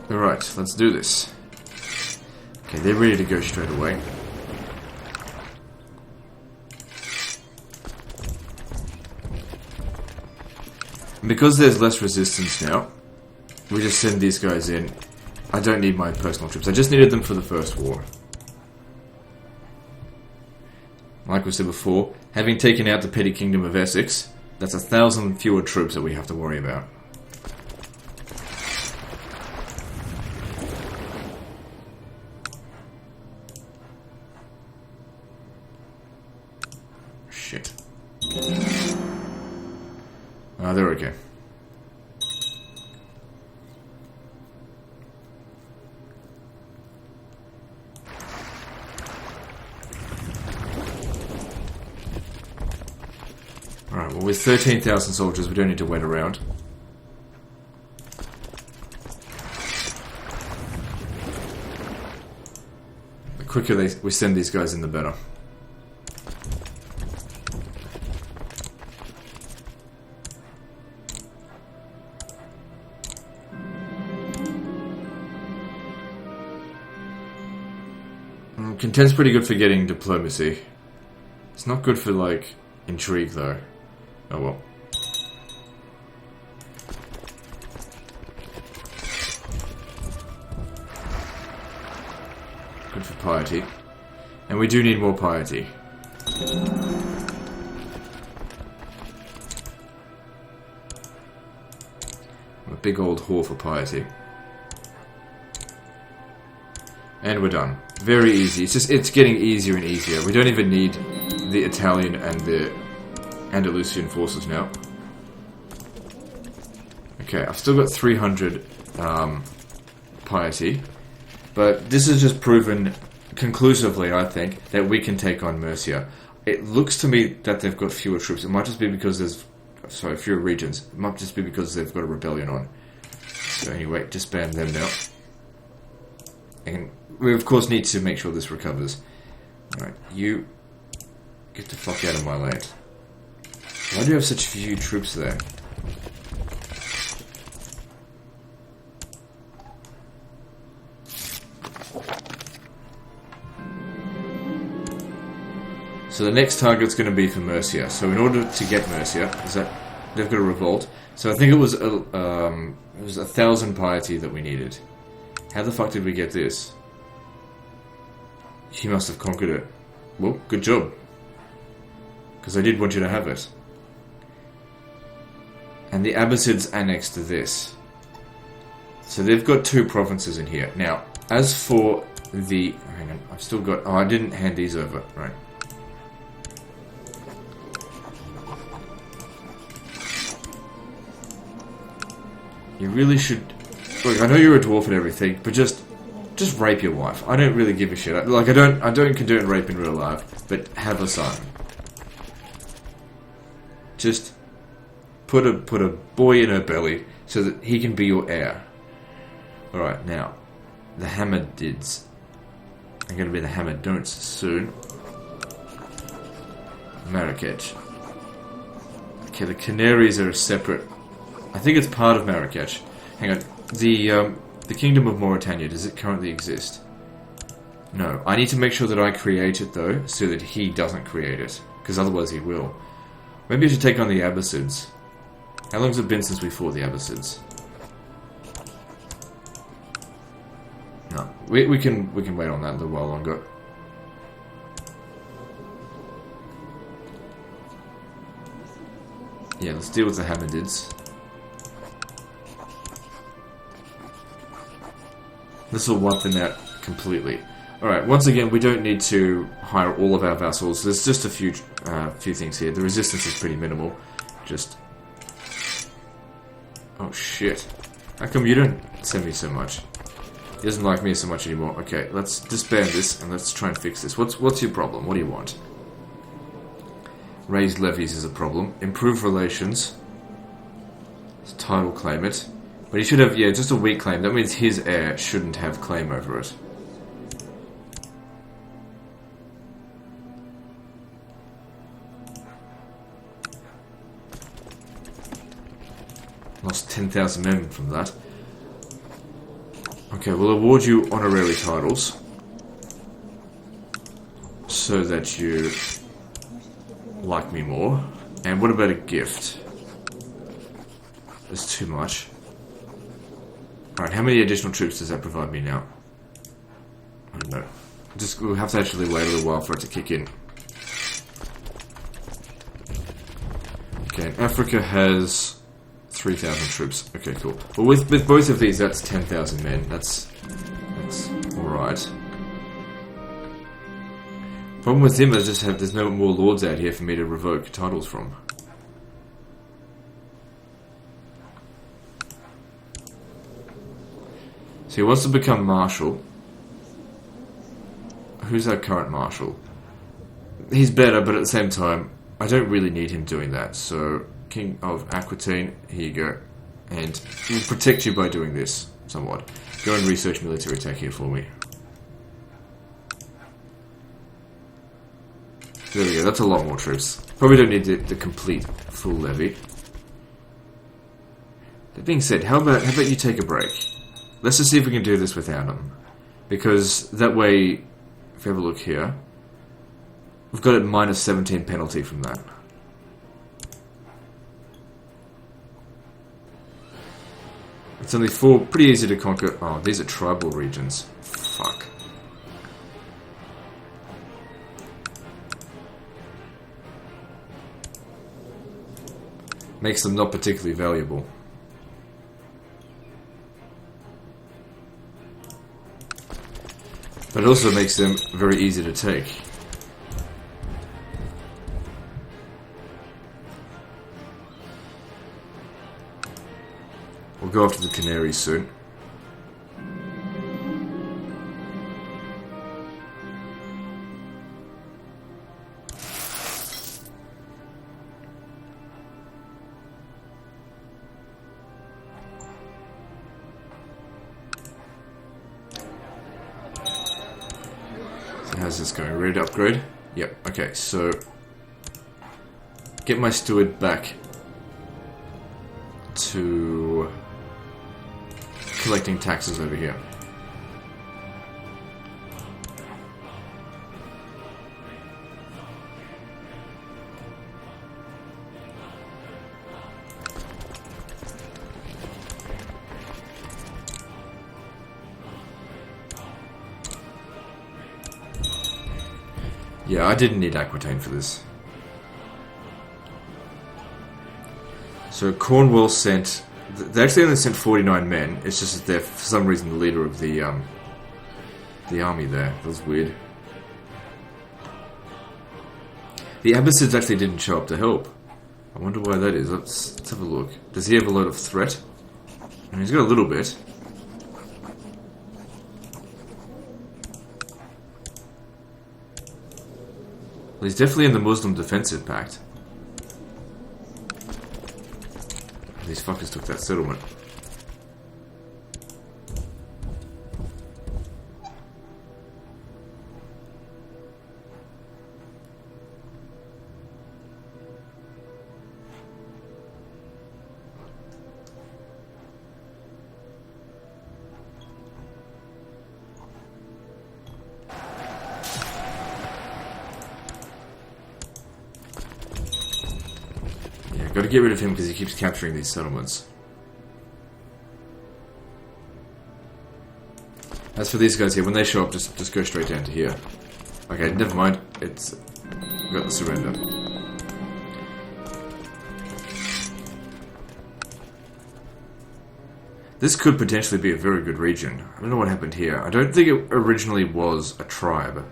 Alright, let's do this. Okay, they're ready to go straight away. And because there's less resistance now, we just send these guys in. I don't need my personal troops. I just needed them for the first war. Like we said before, having taken out the petty kingdom of Essex, that's 1,000 fewer troops that we have to worry about. Shit. They're okay. Alright, well, with 13,000 soldiers, we don't need to wait around. The quicker we send these guys in, the better. Content's pretty good for getting diplomacy. It's not good for, like, intrigue, though. Oh well. Good for piety. And we do need more piety. I'm a big old whore for piety. And we're done. Very easy. It's getting easier and easier. We don't even need the Italian and the Andalusian forces now. Okay, I've still got 300 piety, but this has just proven conclusively, I think, that we can take on Murcia. It looks to me that they've got fewer troops. It might just be because there's... Sorry, fewer regions. It might just be because they've got a rebellion on. So anyway, disband them now. And we of course need to make sure this recovers. Alright, you get the fuck out of my land. Why do you have such few troops there? So the next target's going to be for Murcia. So in order to get Murcia, they've got a revolt. So I think it was 1,000 piety that we needed. How the fuck did we get this? He must have conquered it. Well, good job. Because I did want you to have it. And the Abbasids annexed to this. So they've got 2 provinces in here. Now, as for the... Hang on, I've still got... Oh, I didn't hand these over. Right. You really should... Look, I know you're a dwarf and everything, but just rape your wife. I don't really give a shit. Like, I don't condone rape in real life, but have a son. Just put a boy in her belly so that he can be your heir. Alright, now, the Hamadids are going to be the Hamadonts soon. Marrakech. Okay, the Canaries are separate. I think it's part of Marrakech. Hang on. The Kingdom of Mauritania, does it currently exist? No. I need to make sure that I create it, though, so that he doesn't create it. Because otherwise he will. Maybe I should take on the Abbasids. How long has it been since we fought the Abbasids? No. We can wait on that a little while longer. Yeah, let's deal with the Hamadids. This will wipe them out completely. Alright, once again, we don't need to hire all of our vassals. There's just a few things here. The resistance is pretty minimal. Just... Oh shit. How come you don't send me so much? He doesn't like me so much anymore. Okay, let's disband this and let's try and fix this. What's your problem? What do you want? Raised levies is a problem. Improve relations. Title claim it. But he should have, yeah, just a weak claim. That means his heir shouldn't have claim over it. Lost 10,000 men from that. Okay, we'll award you honorary titles. So that you like me more. And what about a gift? There's too much. Alright, how many additional troops does that provide me now? I don't know. We'll have to actually wait a little while for it to kick in. Okay, and Africa has 3,000 troops. Okay, cool. Well, with both of these, that's 10,000 men. That's alright. Problem with him is there's no more lords out here for me to revoke titles from. So he wants to become Marshal. Who's our current Marshal? He's better, but at the same time, I don't really need him doing that. So, King of Aquitaine, here you go. And we'll protect you by doing this, somewhat. Go and research military tech here for me. There we go, that's a lot more troops. Probably don't need the complete full levy. That being said, how about you take a break? Let's just see if we can do this without him. Because that way, if we have a look here, we've got a minus 17 penalty from that. It's only 4, pretty easy to conquer. Oh, these are tribal regions. Fuck. Makes them not particularly valuable. But it also makes them very easy to take. We'll go after the Canaries soon. How's this going? Ready to upgrade? Yep, okay, so get my steward back to collecting taxes over here. Yeah, I didn't need Aquitaine for this. So Cornwall sent... They actually only sent 49 men. It's just that they're, for some reason, the leader of the army there. That was weird. The Abbasids actually didn't show up to help. I wonder why that is. Let's have a look. Does he have a lot of threat? And he's got a little bit. Well, he's definitely in the Muslim Defensive Pact. These fuckers took that settlement. Got to get rid of him because he keeps capturing these settlements. As for these guys here, when they show up, just go straight down to here. Okay, never mind. It's got the surrender. This could potentially be a very good region. I don't know what happened here. I don't think it originally was a tribe.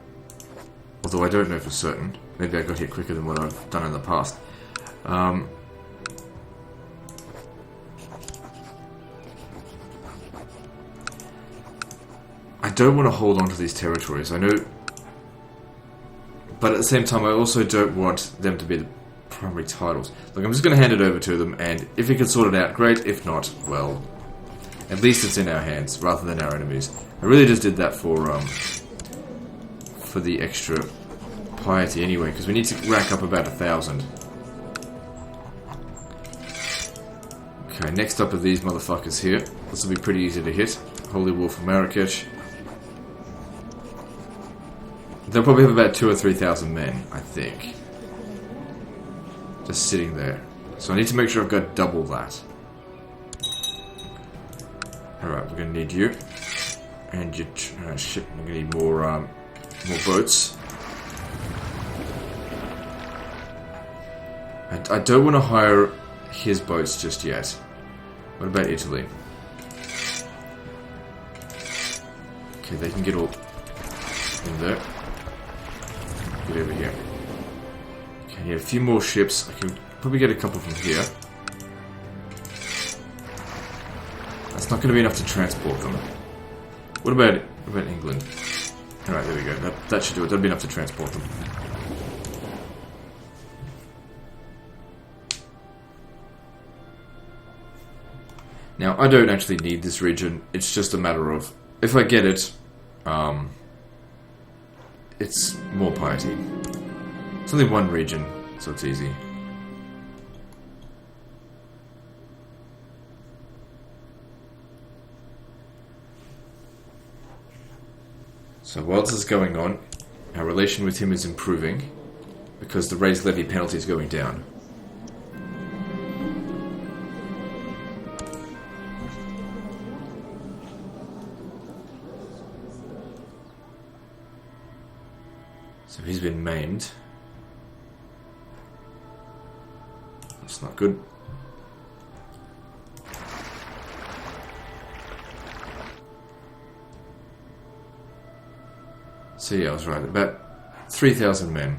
Although I don't know for certain. Maybe I got here quicker than what I've done in the past. I don't want to hold on to these territories, I know, but at the same time I also don't want them to be the primary titles. Look, I'm just going to hand it over to them, and if we can sort it out, great. If not, well, at least it's in our hands rather than our enemies. I really just did that for the extra piety anyway, because we need to rack up about 1,000. Okay, next up are these motherfuckers here. This will be pretty easy to hit. Holy Wolf of Marrakesh. They'll probably have about 2,000 or 3,000 men, I think. Just sitting there. So I need to make sure I've got double that. Alright, we're going to need you. And you... shit, we're going to need more boats. I don't want to hire his boats just yet. What about Italy? Okay, they can get all in there. Get over here. Okay, I need a few more ships. I can probably get a couple from here. That's not going to be enough to transport them. What about England? Alright, there we go. That should do it. That'll be enough to transport them. Now, I don't actually need this region. It's just a matter of, if I get it, it's more piety. It's only one region, so it's easy. So while this is going on, our relation with him is improving, because the raised levy penalty is going down. So he's been maimed. That's not good. So yeah, I was right. About 3,000 men.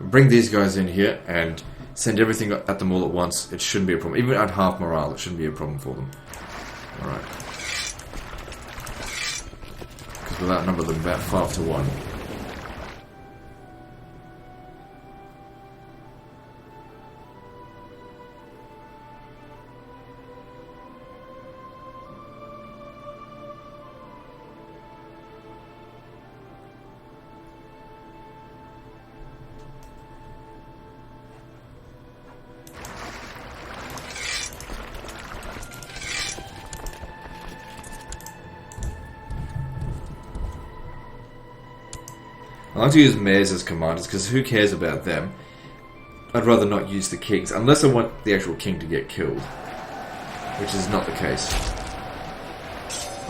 Bring these guys in here and send everything at them all at once. It shouldn't be a problem. Even at half morale, it shouldn't be a problem for them. Alright. Because we'll outnumber them about 5 to 1. I like to use mayors as commanders because who cares about them? I'd rather not use the kings unless I want the actual king to get killed, which is not the case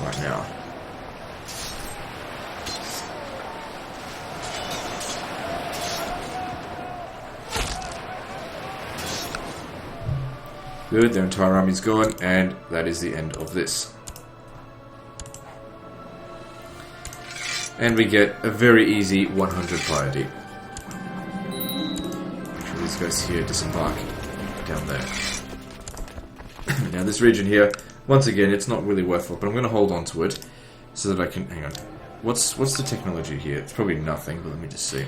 right now. Good, their entire army's gone, and that is the end of this. And we get a very easy 100 piety. Make sure these guys here disembark down there. Now this region here, once again, it's not really worthwhile, but I'm going to hold on to it so that I can... Hang on. What's the technology here? It's probably nothing, but let me just see.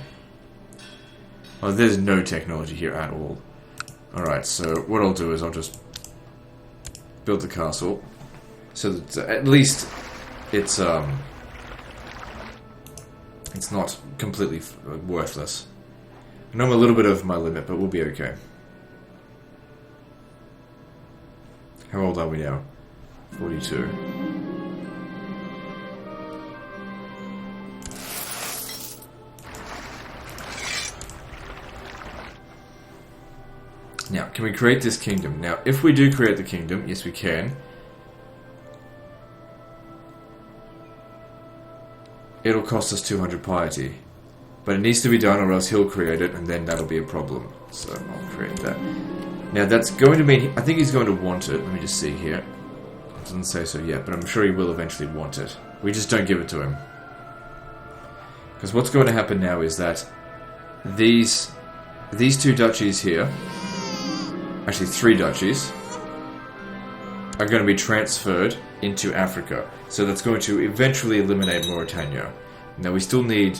Oh, there's no technology here at all. Alright, so what I'll do is I'll just build the castle so that at least it's not completely worthless. I know I'm a little bit over my limit, but we'll be okay. How old are we now? 42. Now, can we create this kingdom? Now, if we do create the kingdom, yes we can. It'll cost us 200 piety. But it needs to be done or else he'll create it and then that'll be a problem. So, I'll create that. Now, that's going to mean... I think he's going to want it. Let me just see here. It doesn't say so yet, but I'm sure he will eventually want it. We just don't give it to him. Because what's going to happen now is that these two duchies here... Actually, 3 duchies are going to be transferred into Africa. So that's going to eventually eliminate Mauritania. Now we still need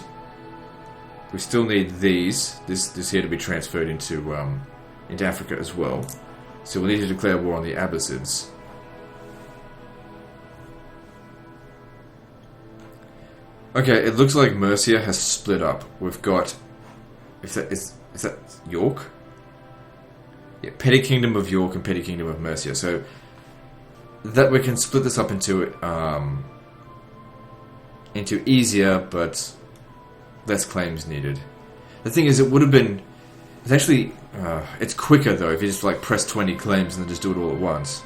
this here to be transferred into Africa as well. So we'll need to declare war on the Abbasids. Okay, it looks like Murcia has split up. We've got is that York? Yeah, Petty Kingdom of York and Petty Kingdom of Murcia. So that we can split this up into easier but less claims needed. The thing is, it would have been... It's actually... it's quicker though if you just like press 20 claims and then just do it all at once.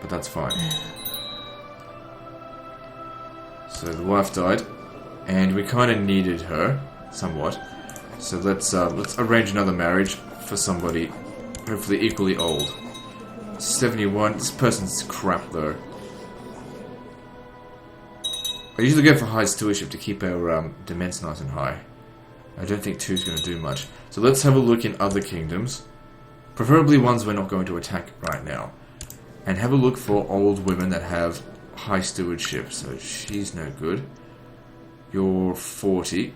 But that's fine. So the wife died, and we kind of needed her somewhat. So let's arrange another marriage for somebody hopefully equally old. 71. This person's crap though. I usually go for high stewardship to keep our dements nice and high. I don't think 2 is going to do much. So let's have a look in other kingdoms. Preferably ones we're not going to attack right now. And have a look for old women that have high stewardship. So she's no good. You're 40.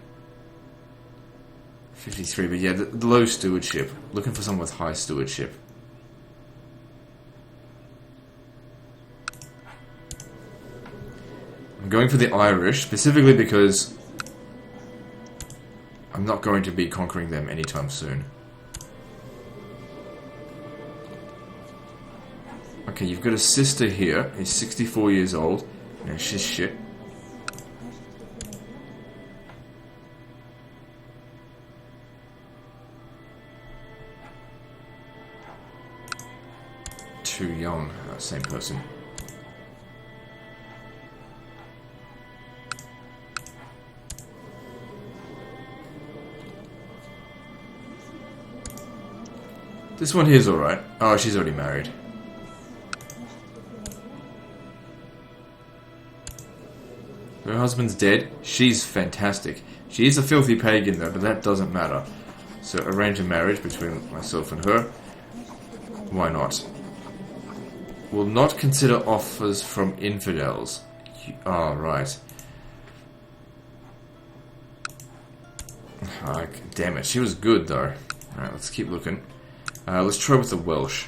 53, but yeah, the low stewardship. Looking for someone with high stewardship. I'm going for the Irish, specifically because I'm not going to be conquering them anytime soon. Okay, you've got a sister here, who's 64 years old. No, she's shit. Too young, same person. This one here's alright. Oh, she's already married. Her husband's dead. She's fantastic. She is a filthy pagan though, but that doesn't matter. So arrange a marriage between myself and her. Why not? Will not consider offers from infidels. Oh, right. Oh, damn it. She was good though. Alright, let's keep looking. Let's try with the Welsh.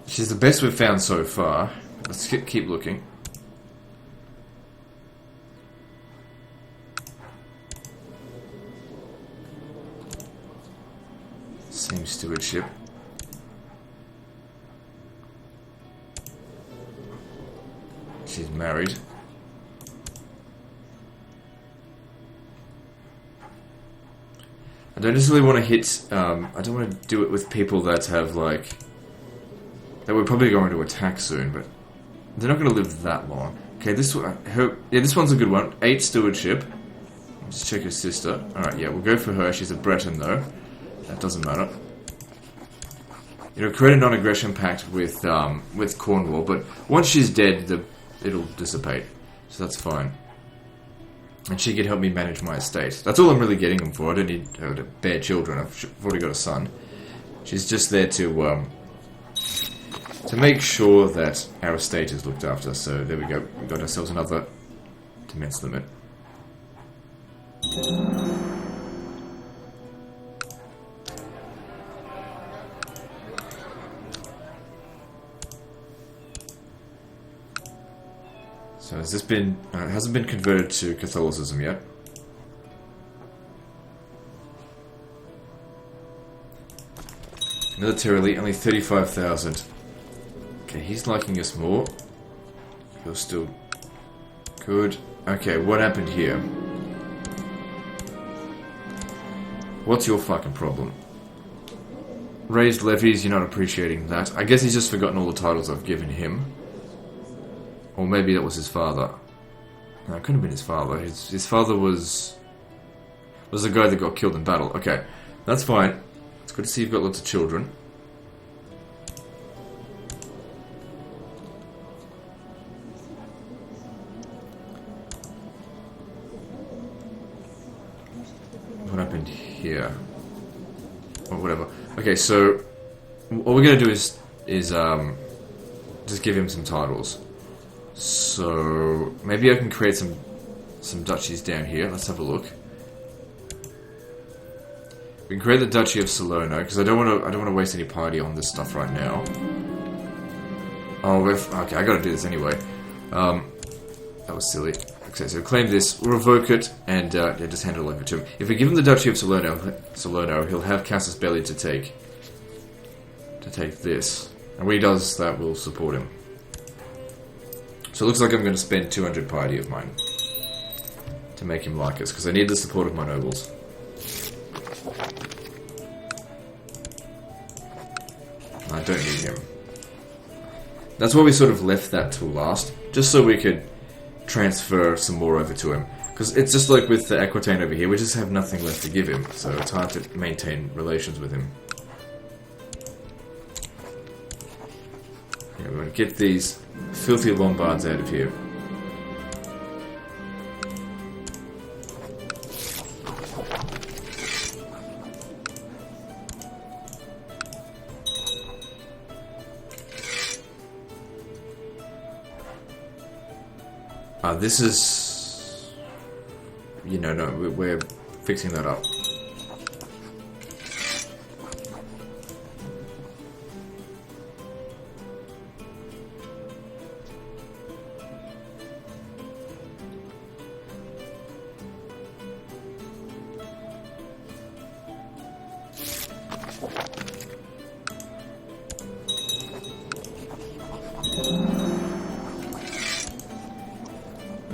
She's the best we've found so far. Let's keep looking. Same stewardship. She's married. I don't necessarily want to hit... I don't want to do it with people that have, like... that we're probably going to attack soon, but they're not going to live that long. Okay, this one, this one's a good one. 8 stewardship. Just check her sister. Alright, yeah, we'll go for her. She's a Breton, though. That doesn't matter. You know, create a non-aggression pact with Cornwall, but once she's dead, it'll dissipate. So that's fine. And she can help me manage my estate. That's all I'm really getting them for. I don't need her to bear children. I've already got a son. She's just there to make sure that our estate is looked after. So there we go. We got ourselves another immense limit. So has this been... it hasn't been converted to Catholicism yet. Militarily, only 35,000. Okay, he's liking us more. You're still... good. Okay, what happened here? What's your fucking problem? Raised levies, you're not appreciating that. I guess he's just forgotten all the titles I've given him. Or maybe that was his father. No, it couldn't have been his father. His father was the guy that got killed in battle. Okay, that's fine. It's good to see you've got lots of children. What happened here? Or whatever. Okay, so what we're gonna do is just give him some titles. So maybe I can create some duchies down here. Let's have a look. We can create the Duchy of Salerno because I don't want to waste any piety on this stuff right now. Oh, okay, I got to do this anyway. That was silly. Okay, so claim this, we'll revoke it, and yeah, just hand it over to him. If we give him the Duchy of Salerno, he'll have Casus Belli to take this, and when he does that, we'll support him. So it looks like I'm going to spend 200 piety of mine to make him like us, because I need the support of my nobles. I don't need him. That's why we sort of left that till last, just so we could transfer some more over to him. Because it's just like with the Aquitaine over here, we just have nothing left to give him, so it's hard to maintain relations with him. Yeah, we're going to get these filthy Lombards out of here. This is... you know, no, we're fixing that up.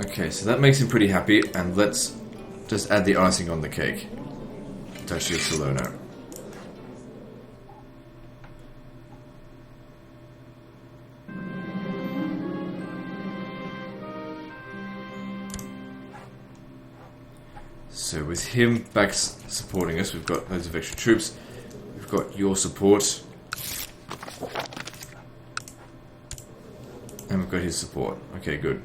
Okay, so that makes him pretty happy, and let's just add the icing on the cake. Duchy of Salerno. So with him back supporting us, we've got loads of extra troops. We've got your support. And we've got his support. Okay, good.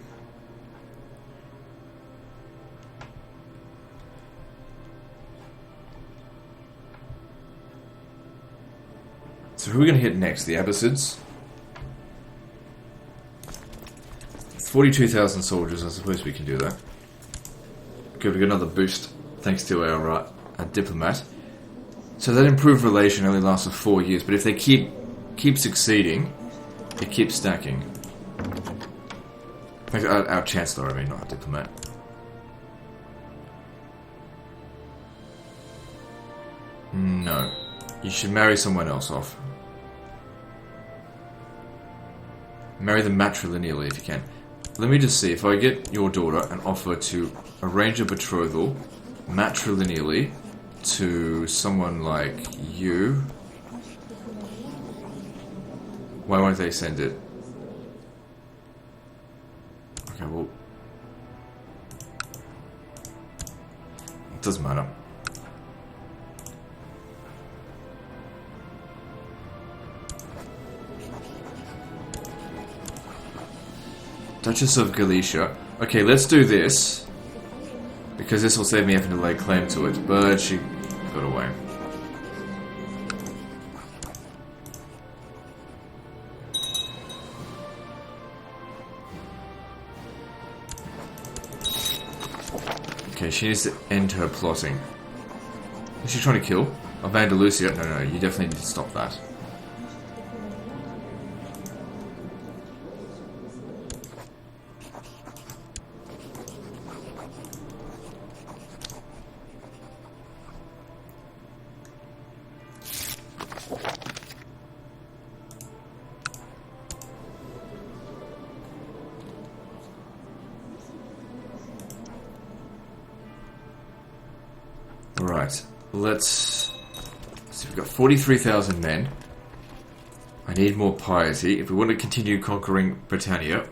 So who are we going to hit next? The Abbasids? 42,000 soldiers, I suppose we can do that. Okay, we got another boost, thanks to our diplomat. So that improved relation only lasts for 4 years, but if they keep succeeding, it keeps stacking. Our Chancellor, I mean, not our diplomat. No. You should marry someone else off. Marry them matrilineally if you can. Let me just see, if I get your daughter and offer to arrange a betrothal matrilineally to someone like you. Why won't they send it? Okay, well... It doesn't matter. Duchess of Galicia. Okay, let's do this. Because this will save me having to lay claim to it. But she got away. Okay, she needs to end her plotting. Is she trying to kill? Oh, Vandalusia? No, you definitely need to stop that. Right, let's see, we've got 43,000 men. I need more piety. If we want to continue conquering Britannia,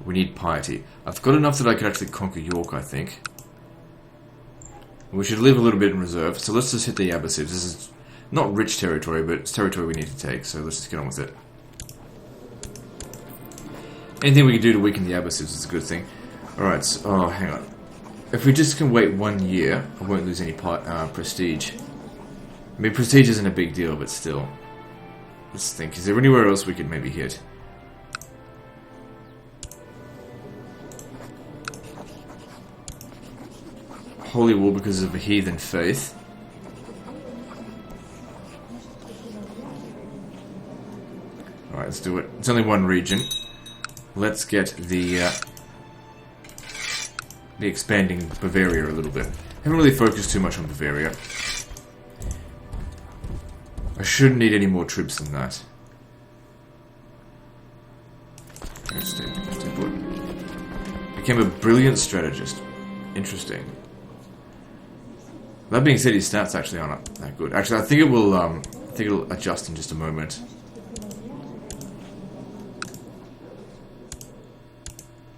we need piety. I've got enough that I can actually conquer York, I think. We should leave a little bit in reserve, so let's just hit the Abbasids. This is not rich territory, but it's territory we need to take, so let's just get on with it. Anything we can do to weaken the Abbasids is a good thing. Alright, so, oh, hang on. If we just can wait 1 year, I won't lose any prestige. I mean, prestige isn't a big deal, but still. Let's think. Is there anywhere else we could maybe hit? Holy war because of a heathen faith. Alright, let's do it. It's only one region. Let's get the expanding Bavaria a little bit. Haven't really focused too much on Bavaria. I shouldn't need any more troops than that. Stay put. Became a brilliant strategist. Interesting. That being said, his stats actually aren't that good. Actually, I think it will. I think it'll adjust in just a moment.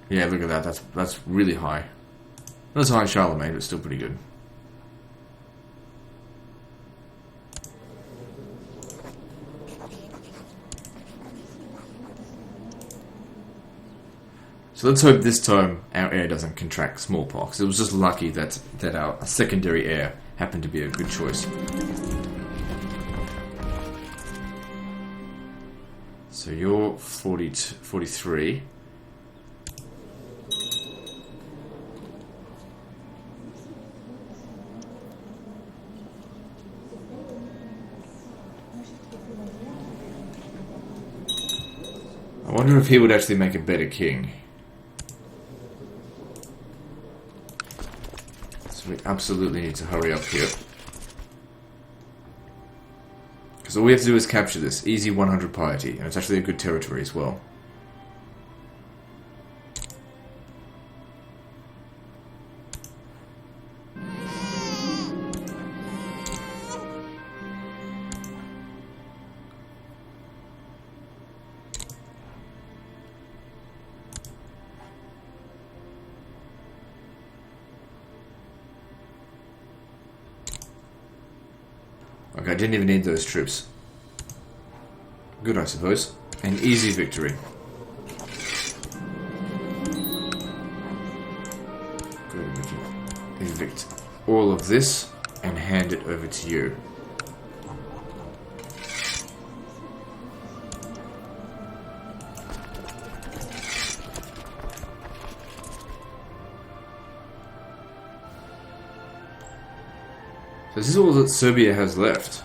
Yeah, look at that. That's really high. Not as high as Charlemagne, but still pretty good. So let's hope this time our heir doesn't contract smallpox. It was just lucky that our secondary heir happened to be a good choice. So you're 43. I wonder if he would actually make a better king. So we absolutely need to hurry up here. Because all we have to do is capture this. Easy 100 piety. And it's actually a good territory as well. Okay, I didn't even need those troops. Good, I suppose. An easy victory. Good, we can evict all of this and hand it over to you. So this is all that Serbia has left.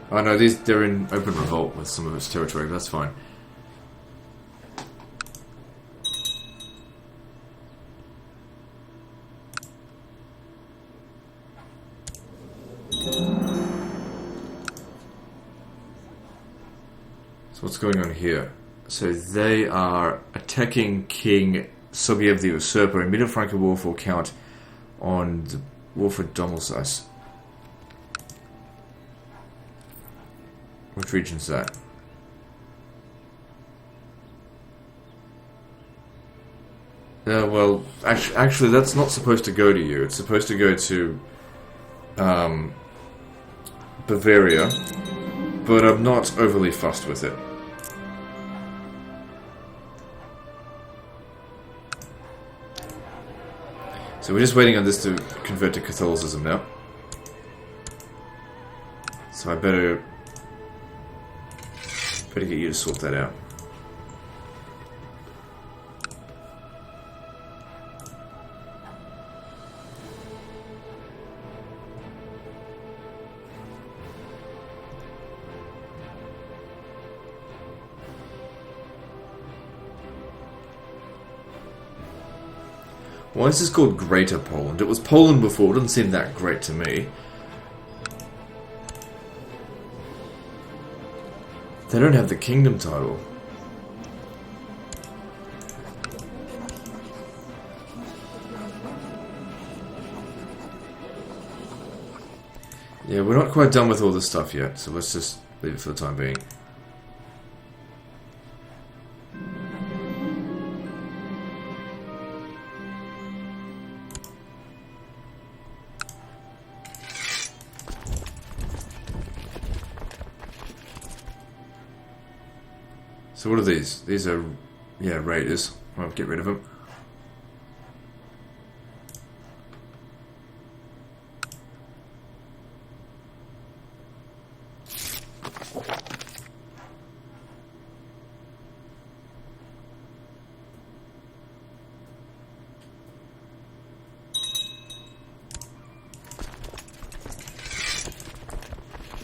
Oh no, they're in open revolt with some of its territory, but that's fine. So what's going on here? So they are attacking King Sobiev the Usurper in Middle Franco War for count on the War for Domelsas. Which region's that? Well, actually, that's not supposed to go to you. It's supposed to go to Bavaria, but I'm not overly fussed with it. So we're just waiting on this to convert to Catholicism now. So I better get you to sort that out. Why is this called Greater Poland? It was Poland before, it doesn't seem that great to me. They don't have the kingdom title. Yeah, we're not quite done with all this stuff yet, so let's just leave it for the time being. So what are these? These are, yeah, raiders. I'll get rid of them.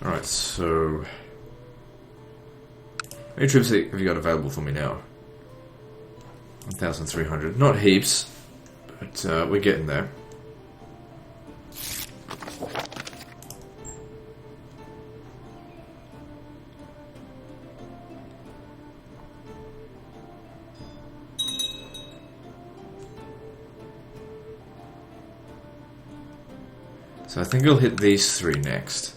Alright, so... how many troops have you got available for me now? 1,300. Not heaps, but we're getting there. So I think I'll hit these three next.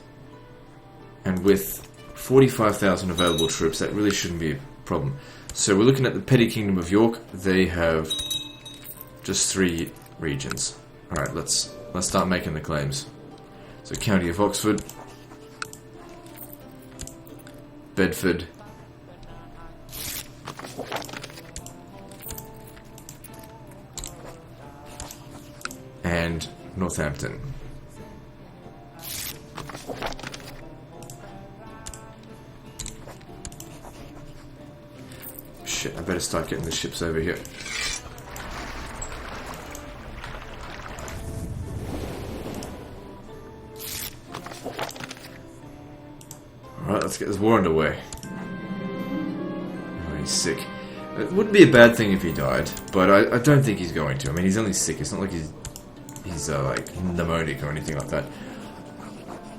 And with 45,000 available troops, that really shouldn't be a problem. So we're looking at the Petty Kingdom of York. They have just 3 regions. Alright, let's start making the claims. So County of Oxford, Bedford, and Northampton. Shit, I better start getting the ships over here. Alright, let's get this war underway. Oh, he's sick. It wouldn't be a bad thing if he died, but I don't think he's going to. I mean, he's only sick. It's not like he's like pneumonic or anything like that.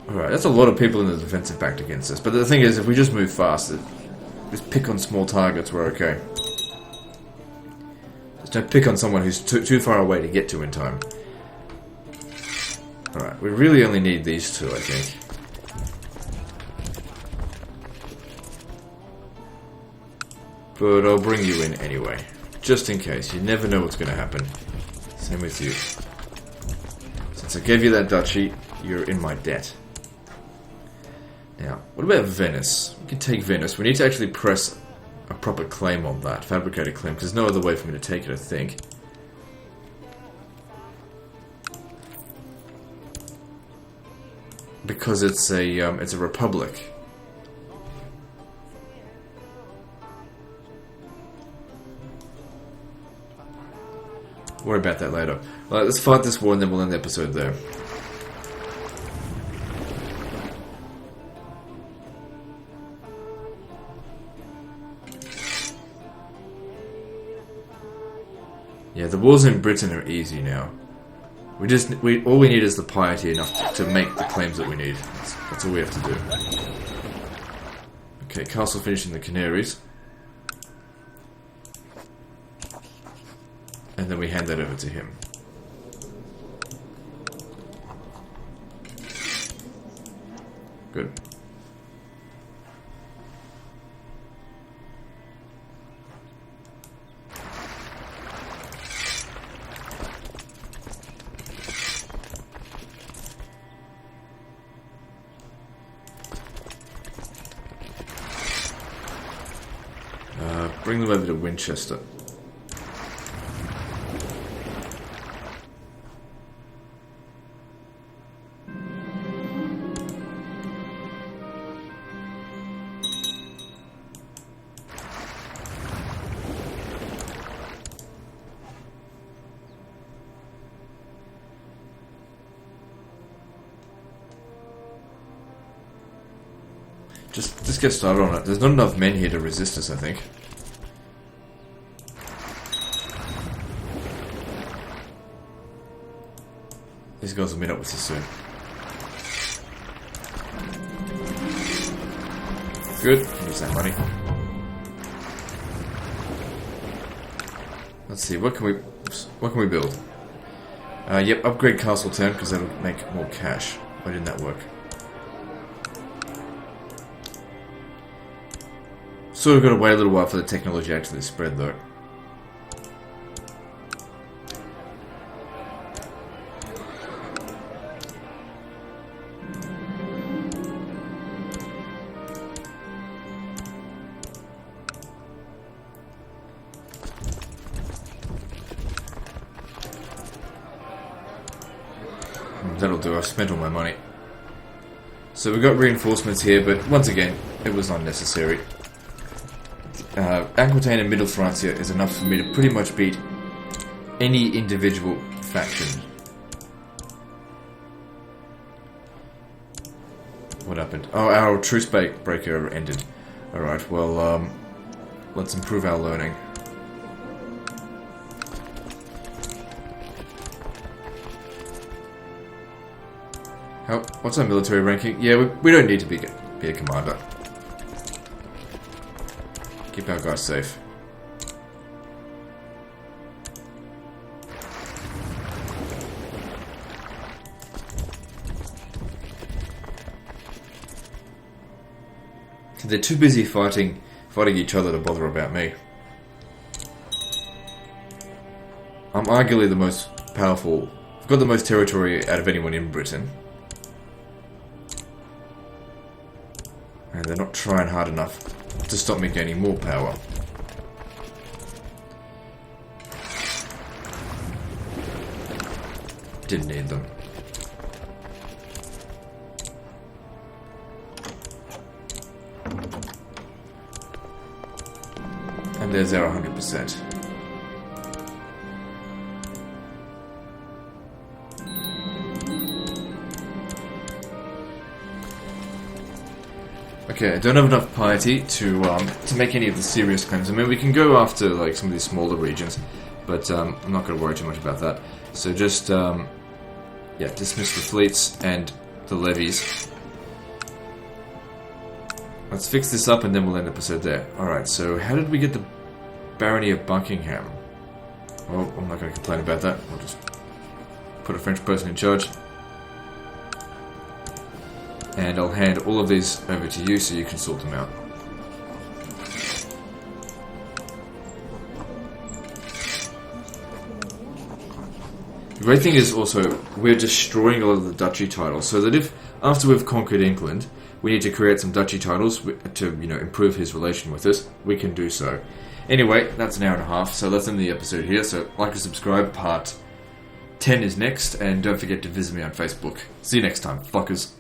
Alright, that's a lot of people in the defensive pact against us. But the thing is, if we just move fast, just pick on small targets, we're okay. Just don't pick on someone who's too far away to get to in time. Alright, we really only need these two, I think. But I'll bring you in anyway. Just in case. You never know what's going to happen. Same with you. Since I gave you that duchy, you're in my debt. Now, what about Venice? We can take Venice. We need to actually press a proper claim on that. Fabricated claim, because there's no other way for me to take it, I think. Because it's a republic. Worry about that later. Alright, let's fight this war and then we'll end the episode there. Yeah, the wars in Britain are easy now. All we need is the piety enough to make the claims that we need. That's all we have to do. Okay, castle finishing the Canaries. And then we hand that over to him. Good. bring them over to Winchester. Just get started on it. There's not enough men here to resist us, I think. These guys will meet up with us soon. Good. Use that money. Let's see. What can we build? Yep. Upgrade Castle Town because that'll make more cash. Why didn't that work? So we've got to wait a little while for the technology to actually spread, though. That'll do, I've spent all my money. So we've got reinforcements here, but once again, it was unnecessary. Aquitaine and Middle Francia is enough for me to pretty much beat any individual faction. What happened? Oh, our truce breaker ended. Alright, well, let's improve our learning. What's our military ranking? Yeah, we don't need to be a commander. Keep our guys safe. They're too busy fighting each other to bother about me. I'm arguably the most powerful. I've got the most territory out of anyone in Britain. And they're not trying hard enough to stop me gaining more power. Didn't need them. And there's our 100%. Okay, I don't have enough piety to make any of the serious claims. I mean, we can go after like some of these smaller regions, but I'm not going to worry too much about that. So just yeah, dismiss the fleets and the levies. Let's fix this up, and then we'll end the episode there. All right. So how did we get the barony of Buckingham? Well, I'm not going to complain about that. I'll just put a French person in charge. And I'll hand all of these over to you so you can sort them out. The great thing is also, we're destroying a lot of the duchy titles, so that if, after we've conquered England, we need to create some duchy titles to, improve his relation with us, we can do so. Anyway, that's an hour and a half, so let's end the episode here. So, like and subscribe, part 10 is next, and don't forget to visit me on Facebook. See you next time, fuckers.